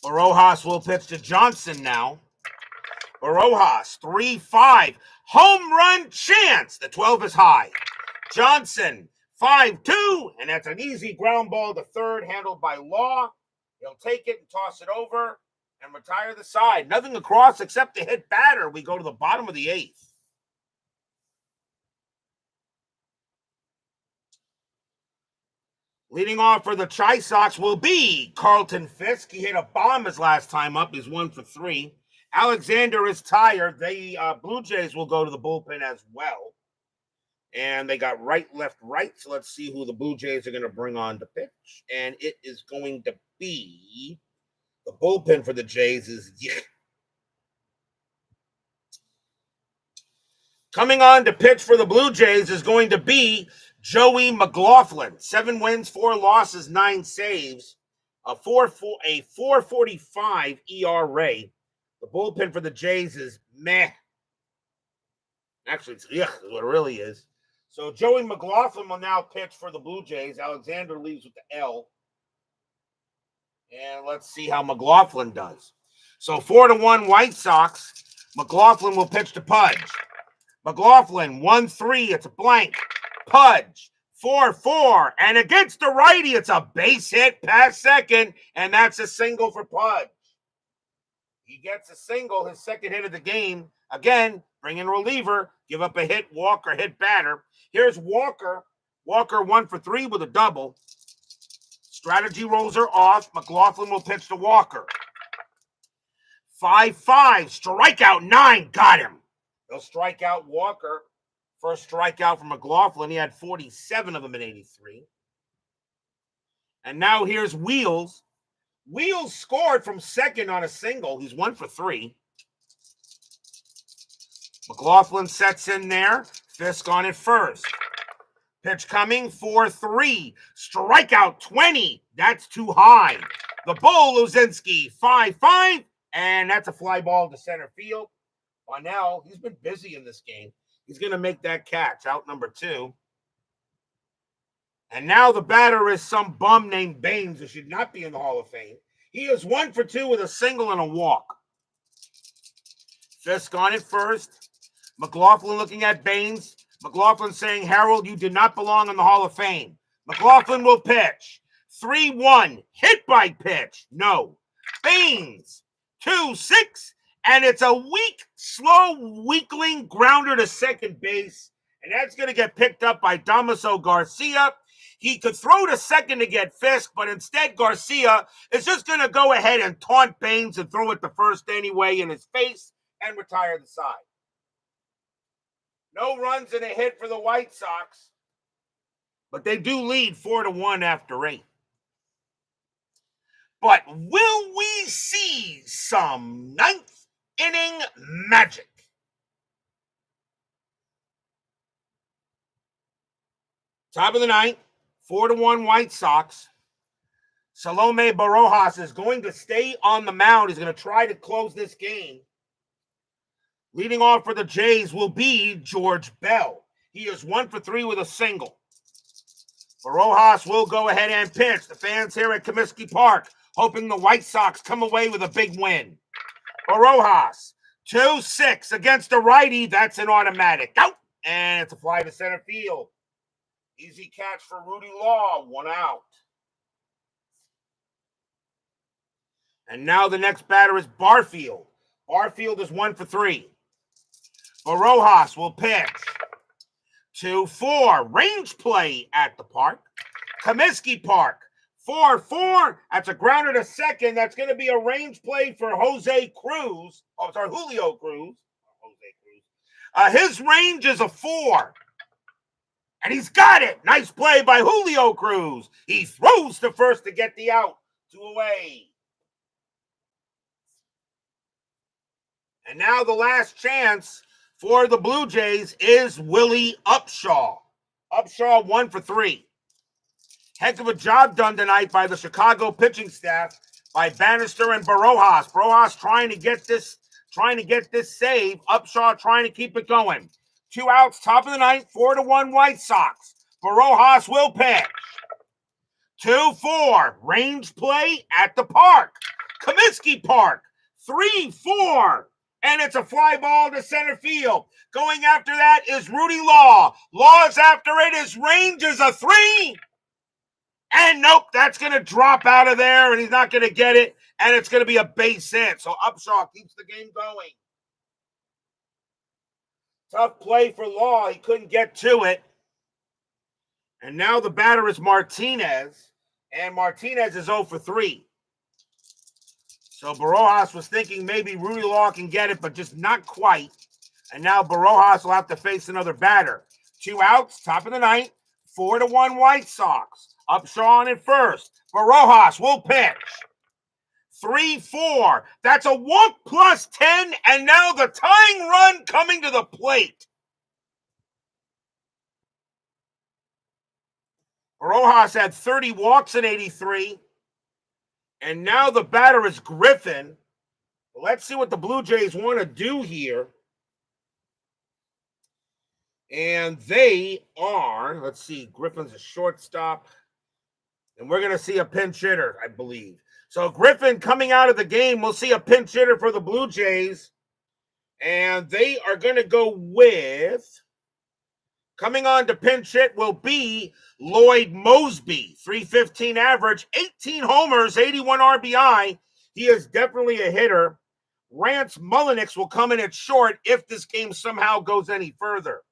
[SPEAKER 1] Barajas will pitch to Johnson now. Barajas, 3-5. Home run chance. The 12 is high. Johnson, 5-2. And that's an easy ground ball to third, handled by Law. He'll take it and toss it over and retire the side. Nothing across except a hit batter. We go to the bottom of the 8th. Leading off for the Chi Sox will be Carlton Fisk. He hit a bomb his last time up. He's 1 for 3. Alexander is tired. The Blue Jays will go to the bullpen as well. And they got right, left, right. So let's see who the Blue Jays are going to bring on to pitch. And it is going to be the bullpen for the Jays is coming on to pitch for the Blue Jays is going to be Joey McLaughlin. 7 wins, 4 losses, 9 saves, a 4.45 ERA. The bullpen for the Jays is meh. Actually, it's is what it really is. So Joey McLaughlin will now pitch for the Blue Jays. Alexander leaves with the L. And let's see how McLaughlin does. So 4-1 White Sox. McLaughlin will pitch to Pudge. McLaughlin, 1-3. It's a blank. Pudge, 4-4. And against the righty, it's a base hit past second. And that's a single for Pudge. He gets a single, his second hit of the game. Again, bring in reliever, give up a hit, Walker, hit batter. Here's Walker. Walker 1 for 3 with a double. Strategy rolls are off. McLaughlin will pitch to Walker. 5-5, strikeout 9, got him. They'll strike out Walker. First strikeout from McLaughlin. He had 47 of them in 83. And now here's Wheels. Wheels scored from second on a single. He's 1 for 3. McLaughlin sets in there. Fisk on it first. Pitch coming, 4-3. Strikeout 20. That's too high. The Bull, Luzinski, 5-5. And that's a fly ball to center field. Bunnell, he's been busy in this game. He's going to make that catch, out number 2. And now the batter is some bum named Baines who should not be in the Hall of Fame. He is 1 for 2 with a single and a walk. Fisk on it first. McLaughlin looking at Baines. McLaughlin saying, Harold, you do not belong in the Hall of Fame. McLaughlin will pitch. 3-1. Hit by pitch. No. Baines. 2-6. And it's a weak, slow, weakling grounder to second base. And that's going to get picked up by Damaso Garcia. He could throw to second to get Fisk, but instead Garcia is just going to go ahead and taunt Baines and throw it to first anyway in his face and retire the side. No runs and a hit for the White Sox, but they do lead 4-1 after 8. But will we see some ninth inning magic? Top of the ninth, 4-1 White Sox. Salome Barajas is going to stay on the mound. He's going to try to close this game. Leading off for the Jays will be George Bell. He is 1 for 3 with a single. Barajas will go ahead and pitch. The fans here at Comiskey Park hoping the White Sox come away with a big win. Barajas, 2-6 against the righty. That's an automatic. Out. And it's a fly to center field. Easy catch for Rudy Law. 1 out. And now the next batter is Barfield. Barfield is 1 for 3. Barajas will pitch. 2-4. Range play at the park. Comiskey Park. 4-4. That's a grounder to second. That's going to be a range play for Jose Cruz. Oh, sorry, Julio Cruz. Jose Cruz. His range is a 4. And he's got it. Nice play by Julio Cruz. He throws to first to get the out. 2 away. And now the last chance for the Blue Jays is Willie Upshaw. Upshaw 1 for 3. Heck of a job done tonight by the Chicago pitching staff, by Bannister and Barajas. Barajas trying to get this save. Upshaw trying to keep it going. 2 outs, top of the ninth, 4-1 White Sox. Barajas will pitch. 2-4, range play at the park. Comiskey Park, 3-4. And it's a fly ball to center field. Going after that is Rudy Law. Law's after it. His range is a 3. And nope, that's going to drop out of there, and he's not going to get it. And it's going to be a base hit. So Upshaw keeps the game going. Tough play for Law. He couldn't get to it. And now the batter is Martinez. And Martinez is 0 for 3. So Barajas was thinking maybe Rudy Law can get it, but just not quite. And now Barajas will have to face another batter. 2 outs, top of the ninth, 4-1 White Sox. Upshaw on at first. Barajas will pitch. 3-4. That's a walk plus 10, and now the tying run coming to the plate. Barajas had 30 walks in 83. And now the batter is Griffin. Let's see what the Blue Jays want to do here. And they are, let's see, Griffin's a shortstop. And we're going to see a pinch hitter, I believe. So Griffin coming out of the game, we'll see a pinch hitter for the Blue Jays. And they are going to go with, coming on to pinch hit will be Lloyd Moseby, 315 average, 18 homers, 81 RBI. He is definitely a hitter. Rance Mullenix will come in at short if this game somehow goes any further.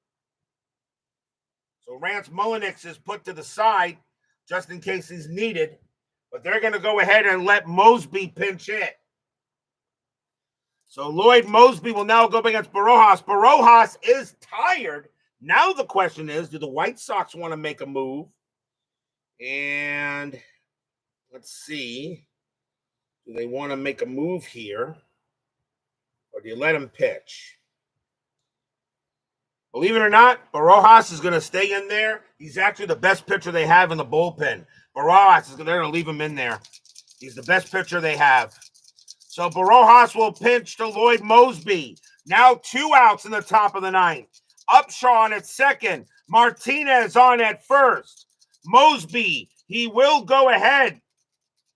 [SPEAKER 1] So Rance Mullenix is put to the side just in case he's needed. But they're going to go ahead and let Moseby pinch hit. So Lloyd Moseby will now go up against Barajas. Barajas is tired. Now the question is, do the White Sox want to make a move? And let's see. Do they want to make a move here? Or do you let him pitch? Believe it or not, Barajas is going to stay in there. He's actually the best pitcher they have in the bullpen. Barajas, they're going to leave him in there. He's the best pitcher they have. So Barajas will pitch to Lloyd Moseby. Now 2 outs in the top of the ninth. Upshaw on at second. Martinez on at first. Moseby, he will go ahead.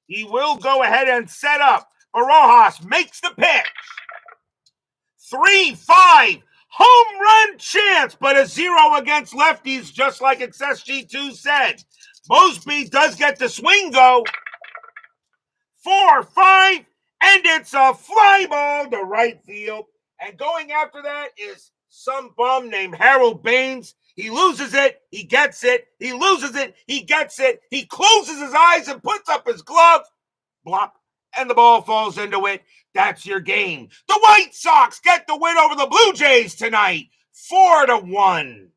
[SPEAKER 1] He will go ahead and set up. Barajas makes the pitch. 3-5. Home run chance, but a 0 against lefties, just like XSG2 said. Moseby does get the swing, though. 4-5, and it's a fly ball to right field. And going after that is some bum named Harold Baines. He loses it, he gets it, he loses it, he gets it, he closes his eyes and puts up his glove. Blop, and the ball falls into it. That's your game. The White Sox get the win over the Blue Jays tonight, 4-1.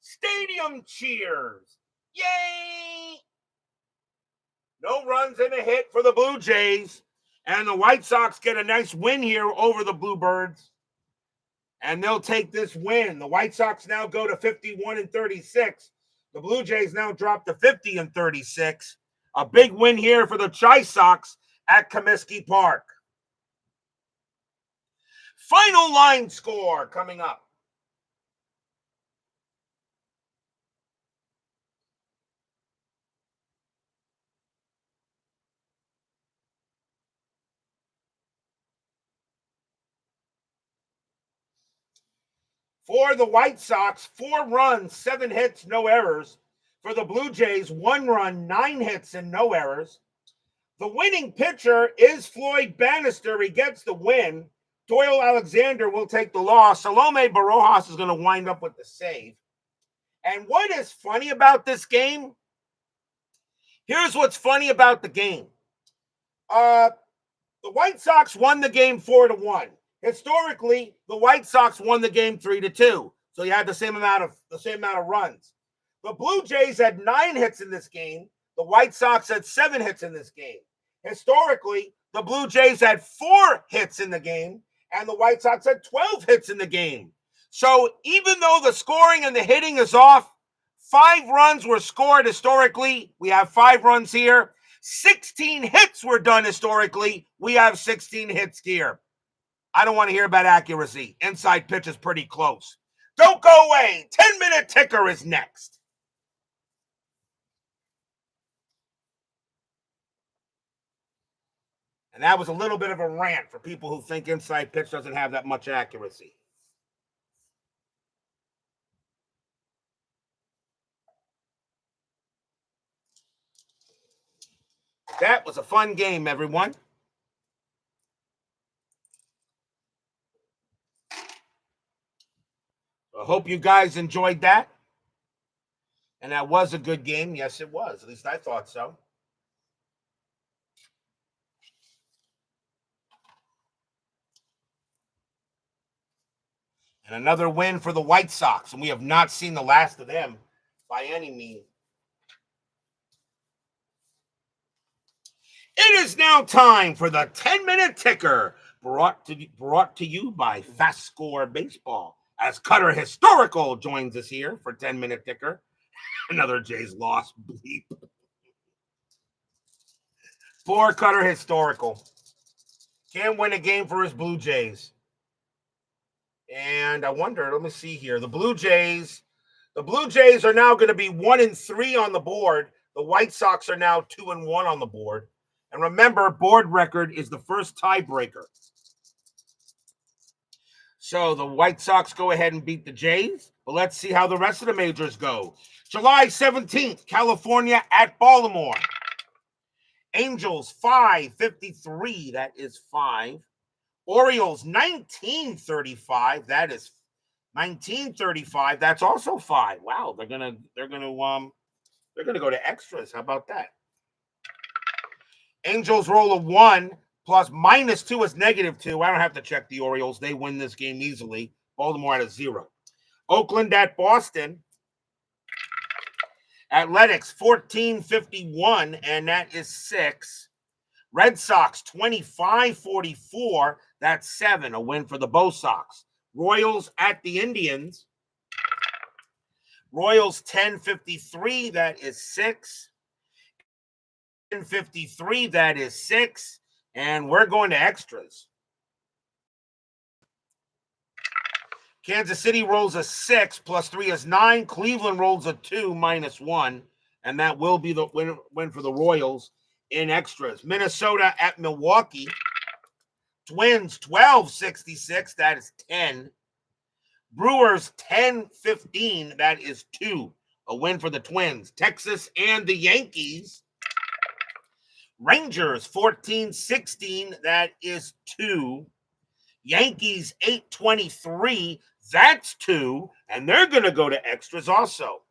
[SPEAKER 1] Stadium cheers. Yay! No runs and a hit for the Blue Jays. And the White Sox get a nice win here over the Bluebirds. And they'll take this win. The White Sox now go to 51-36. The Blue Jays now drop to 50-36. A big win here for the Chi Sox at Comiskey Park. Final line score coming up. For the White Sox, 4 runs, 7 hits, no errors. For the Blue Jays, 1 run, 9 hits, and no errors. The winning pitcher is Floyd Bannister. He gets the win. Doyle Alexander will take the loss. Salome Barajas is going to wind up with the save. And what is funny about this game? Here's what's funny about the game. The White Sox won the game 4-1. Historically, the White Sox won the game 3-2. So you had the same amount of runs. The Blue Jays had 9 hits in this game. The White Sox had 7 hits in this game. Historically, the Blue Jays had 4 hits in the game, and the White Sox had 12 hits in the game. So even though the scoring and the hitting is off, 5 runs were scored historically. We have 5 runs here. 16 hits were done historically. We have 16 hits here. I don't want to hear about accuracy. Inside pitch is pretty close. Don't go away. 10-minute ticker is next. And that was a little bit of a rant for people who think inside pitch doesn't have that much accuracy. That was a fun game, everyone. I hope you guys enjoyed that. And that was a good game. Yes, it was. At least I thought so. And another win for the White Sox. And we have not seen the last of them by any means. It is now time for the 10-minute ticker, brought to you by FastScore Baseball. As Cutter Historical joins us here for 10-minute ticker. Another Jays loss, bleep. Poor Cutter Historical. Can't win a game for his Blue Jays. And I wonder, let me see here. The Blue Jays are now going to be 1-3 on the board. The White Sox are now 2-1 on the board. And remember, board record is the first tiebreaker. So the White Sox go ahead and beat the Jays. But let's see how the rest of the majors go. July 17th, California at Baltimore. Angels 553. That is 5. Orioles 1935. That is 1935. That's also 5. Wow, they're gonna go to extras. How about that? Angels roll a 1 plus -2 is -2. I don't have to check the Orioles. They win this game easily. Baltimore at a 0. Oakland at Boston. Athletics 1451, and that is 6. Red Sox 25-44. That's 7. A win for the Bo Sox. Royals at the Indians. Royals 10-53. That is 6. 10-53. That is 6. And we're going to extras. Kansas City rolls a 6 plus 3 is 9. Cleveland rolls a 2 -1. And that will be the win for the Royals in extras. Minnesota at Milwaukee. Twins 12-66. That is 10. Brewers 10-15. That is 2. A win for the Twins. Texas and the Yankees. Rangers 14-16. That is 2. Yankees 8-23. That's 2. And they're going to go to extras also.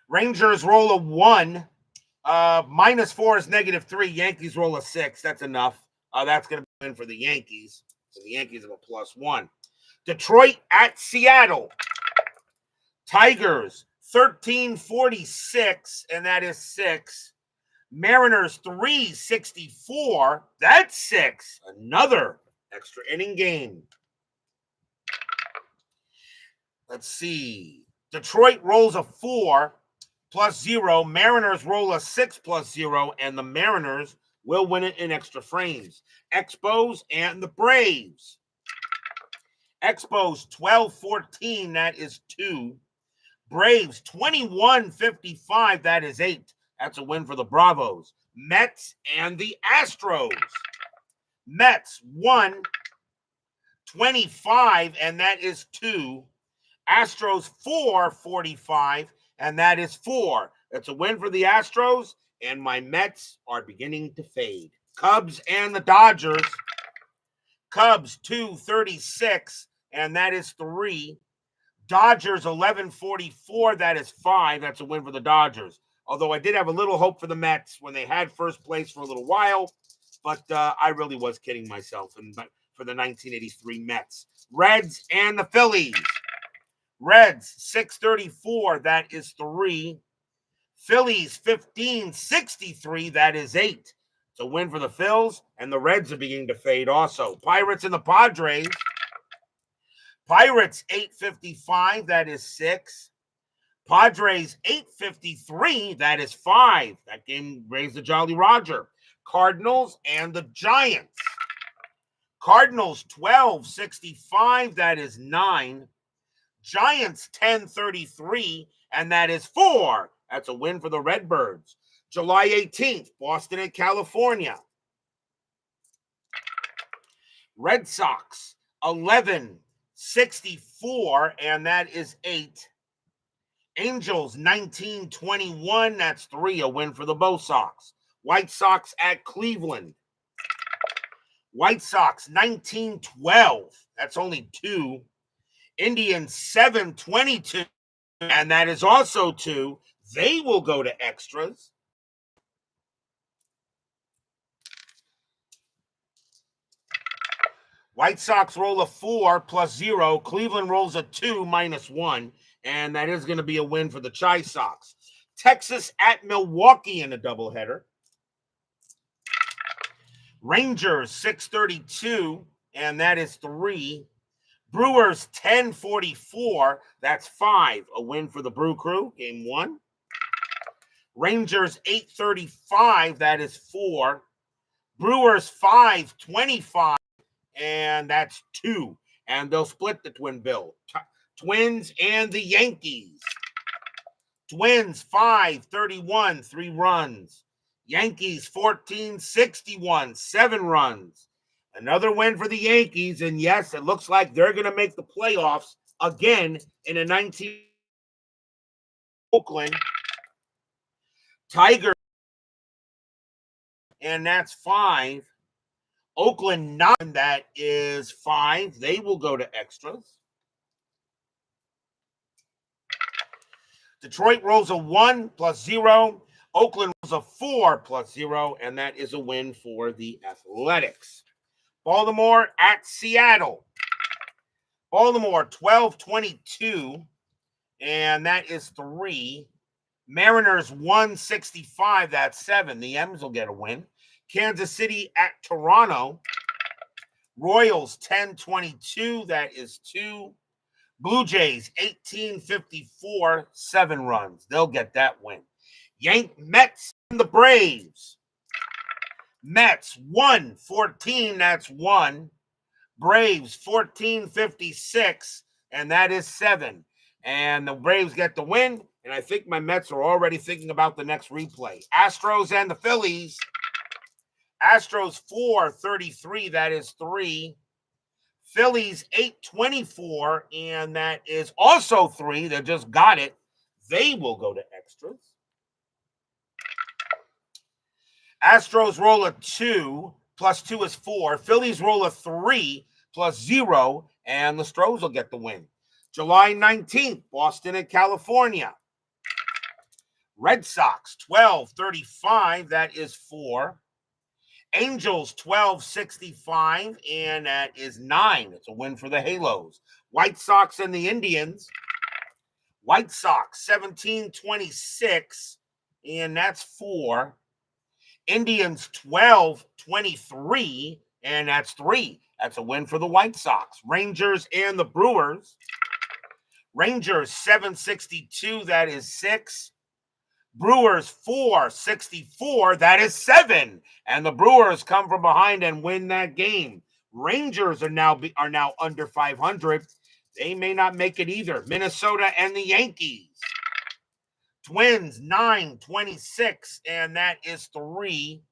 [SPEAKER 1] Rangers roll a 1. -4 is -3. Yankees roll a 6. That's enough. That's going to be in for the Yankees. So the Yankees have a +1. Detroit at Seattle. Tigers 13-46, and that is 6. Mariners 3-64. That's 6. Another extra inning game. Let's see. Detroit rolls a 4 +0. Mariners roll a 6 +0, and the Mariners will win it in extra frames. Expos and the Braves. Expos 12-14. That is 2. Braves 21-55. That is 8. That's a win for the Bravos. Mets and the Astros. Mets 1-25, and that is 2. Astros 4-45, and that is 4. That's a win for the Astros, and my Mets are beginning to fade. Cubs and the Dodgers. Cubs 2-36, and that is 3. Dodgers 11-44, that is 5. That's a win for the Dodgers. Although I did have a little hope for the Mets when they had first place for a little while, but I really was kidding myself for the 1983 Mets. Reds and the Phillies. Reds 634, that is 3. Phillies 1563, that is 8. It's a win for the Phils, and the Reds are beginning to fade also. Pirates and the Padres. Pirates 855, that is 6. Padres 853, that is 5. That game raised the Jolly Roger. Cardinals and the Giants. Cardinals 1265, that is 9. Giants 1033, and that is 4. That's a win for the Redbirds. July 18th, Boston and California. Red Sox 1164, and that is 8. Angels 1921, that's 3. A win for the Bo Sox. White Sox at Cleveland. White Sox 1912, that's only 2. Indians 722, and that is also 2. They will go to extras. White Sox roll a 4 plus 0. Cleveland rolls a 2 minus 1, and that is going to be a win for the Chi Sox. Texas at Milwaukee in a doubleheader. Rangers 632, and that is 3. Brewers 1044, that's 5. A win for the Brew Crew, game 1. Rangers 835, that is 4. Brewers 525, and that's 2. And they'll split the twin bill. Twins and the Yankees. Twins 531, 3 runs. Yankees 1461, 7 runs. Another win for the Yankees, and yes, it looks like they're going to make the playoffs again in a 19. Oakland. Tigers, and that's 5. Oakland 9, that is 5. They will go to extras. Detroit rolls a 1 plus 0. Oakland rolls a 4 plus 0, and that is a win for the Athletics. Baltimore at Seattle. Baltimore 1222, and that is 3. Mariners 165, that's 7. The M's will get a win. Kansas City at Toronto. Royals 1022, that is 2. Blue Jays 1854, 7 runs. They'll get that win. Mets and the Braves. Mets 114, that's 1. Braves 1456, and that is 7. And the Braves get the win, and I think my Mets are already thinking about the next replay. Astros and the Phillies. Astros 433, that is 3. Phillies 824, and that is also 3. They just got it. They will go to extras. Astros roll a 2, plus 2 is 4. Phillies roll a 3, plus 0, and the Stros will get the win. July 19th, Boston and California. Red Sox 1235, that is 4. Angels 1265, and that is 9. It's a win for the Halos. White Sox and the Indians. White Sox 1726, and that's 4. Indians 1223, and that's 3. That's a win for the White Sox. Rangers and the Brewers. Rangers 762, that is 6. Brewers 464, that is 7. And the Brewers come from behind and win that game. Rangers are now under 500. They may not make it either. Minnesota and the Yankees. Twins 926, and that is 3.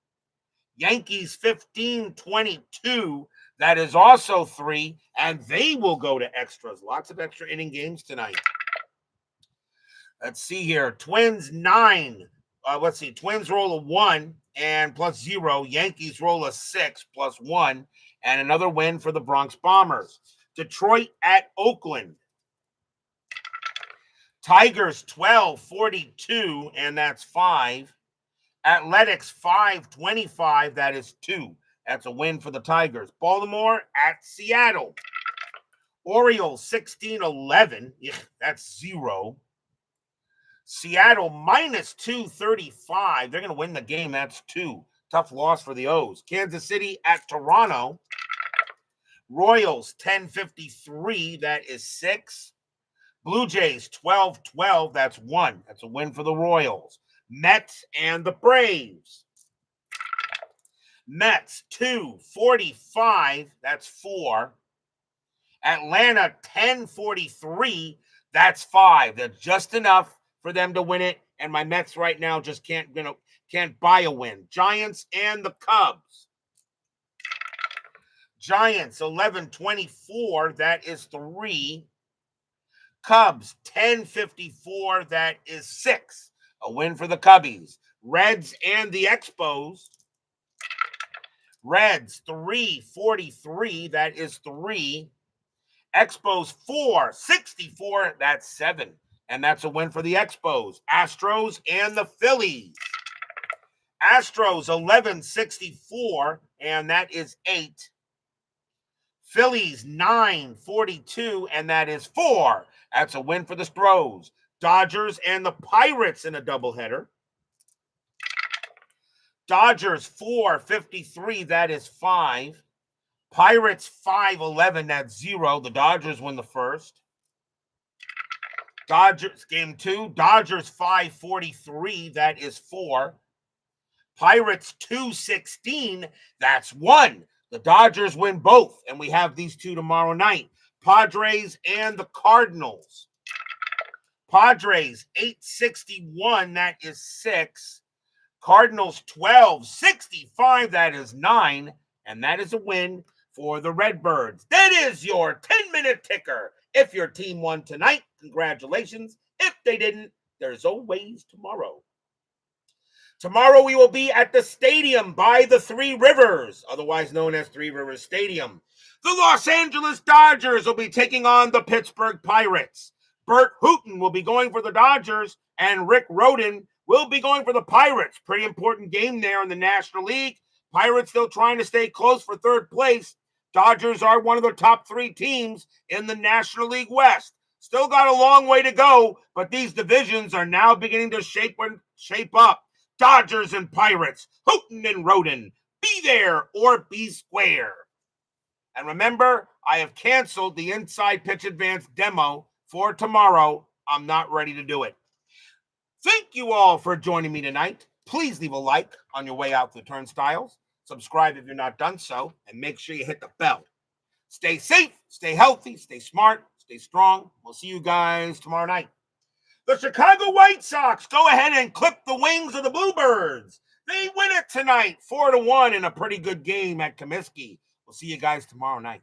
[SPEAKER 1] Yankees 1522, that is also 3, and they will go to extras. Lots of extra inning games tonight. Let's see here. Twins 9. Twins roll a 1 and plus 0. Yankees roll a 6 plus 1, and another win for the Bronx Bombers. Detroit at Oakland. Tigers 1242, and that's 5. Athletics 525, that is 2. That's a win for the Tigers. Baltimore at Seattle. Orioles 16-11. Yeah, that's 0. Seattle minus 235. They're going to win the game. That's 2. Tough loss for the O's. Kansas City at Toronto. Royals 10-53. That is 6. Blue Jays 12-12. That's 1. That's a win for the Royals. Mets and the Braves. Mets 2-45. That's 4. Atlanta 10-43. That's 5. That's just enough for them to win it. And my Mets right now just can't buy a win. Giants and the Cubs. Giants 11-24. That is 3. Cubs 10-54. That is 6. A win for the Cubbies. Reds and the Expos. Reds 3-43. That is 3. Expos 4-64. That's 7. And that's a win for the Expos. Astros and the Phillies. Astros 11-64. And that is 8. Phillies 9-42. And that is 4. That's a win for the Stros. Dodgers and the Pirates in a doubleheader. Dodgers 4-53. That is 5. Pirates 5-11. That's 0. The Dodgers win the first. Dodgers game 2. Dodgers 5-43. That is 4. Pirates 2-16. That's 1. The Dodgers win both, and we have these two tomorrow night. Padres and the Cardinals. Padres 8-61. That is 6. Cardinals 12-65. That is 9. And that is a win for the Redbirds. That is your 10-minute ticker. If your team won tonight, congratulations. If they didn't, there's always tomorrow. Tomorrow we will be at the stadium by the Three Rivers, otherwise known as Three Rivers Stadium. The Los Angeles Dodgers will be taking on the Pittsburgh Pirates. Bert Hooton will be going for the Dodgers, and Rick Rhoden will be going for the Pirates. Pretty important game there in the National League. Pirates still trying to stay close for third place. Dodgers are one of the top 3 teams in the National League West. Still got a long way to go, but these divisions are now beginning to shape up. Dodgers and Pirates, Houghton and Rhoden, be there or be square. And remember, I have canceled the Inside Pitch Advance demo for tomorrow. I'm not ready to do it. Thank you all for joining me tonight. Please leave a like on your way out the turnstiles. Subscribe if you're not done so, and make sure you hit the bell. Stay safe, stay healthy, stay smart, stay strong. We'll see you guys tomorrow night. The Chicago White Sox go ahead and clip the wings of the Bluebirds. They win it tonight, 4-1 in a pretty good game at Comiskey. We'll see you guys tomorrow night.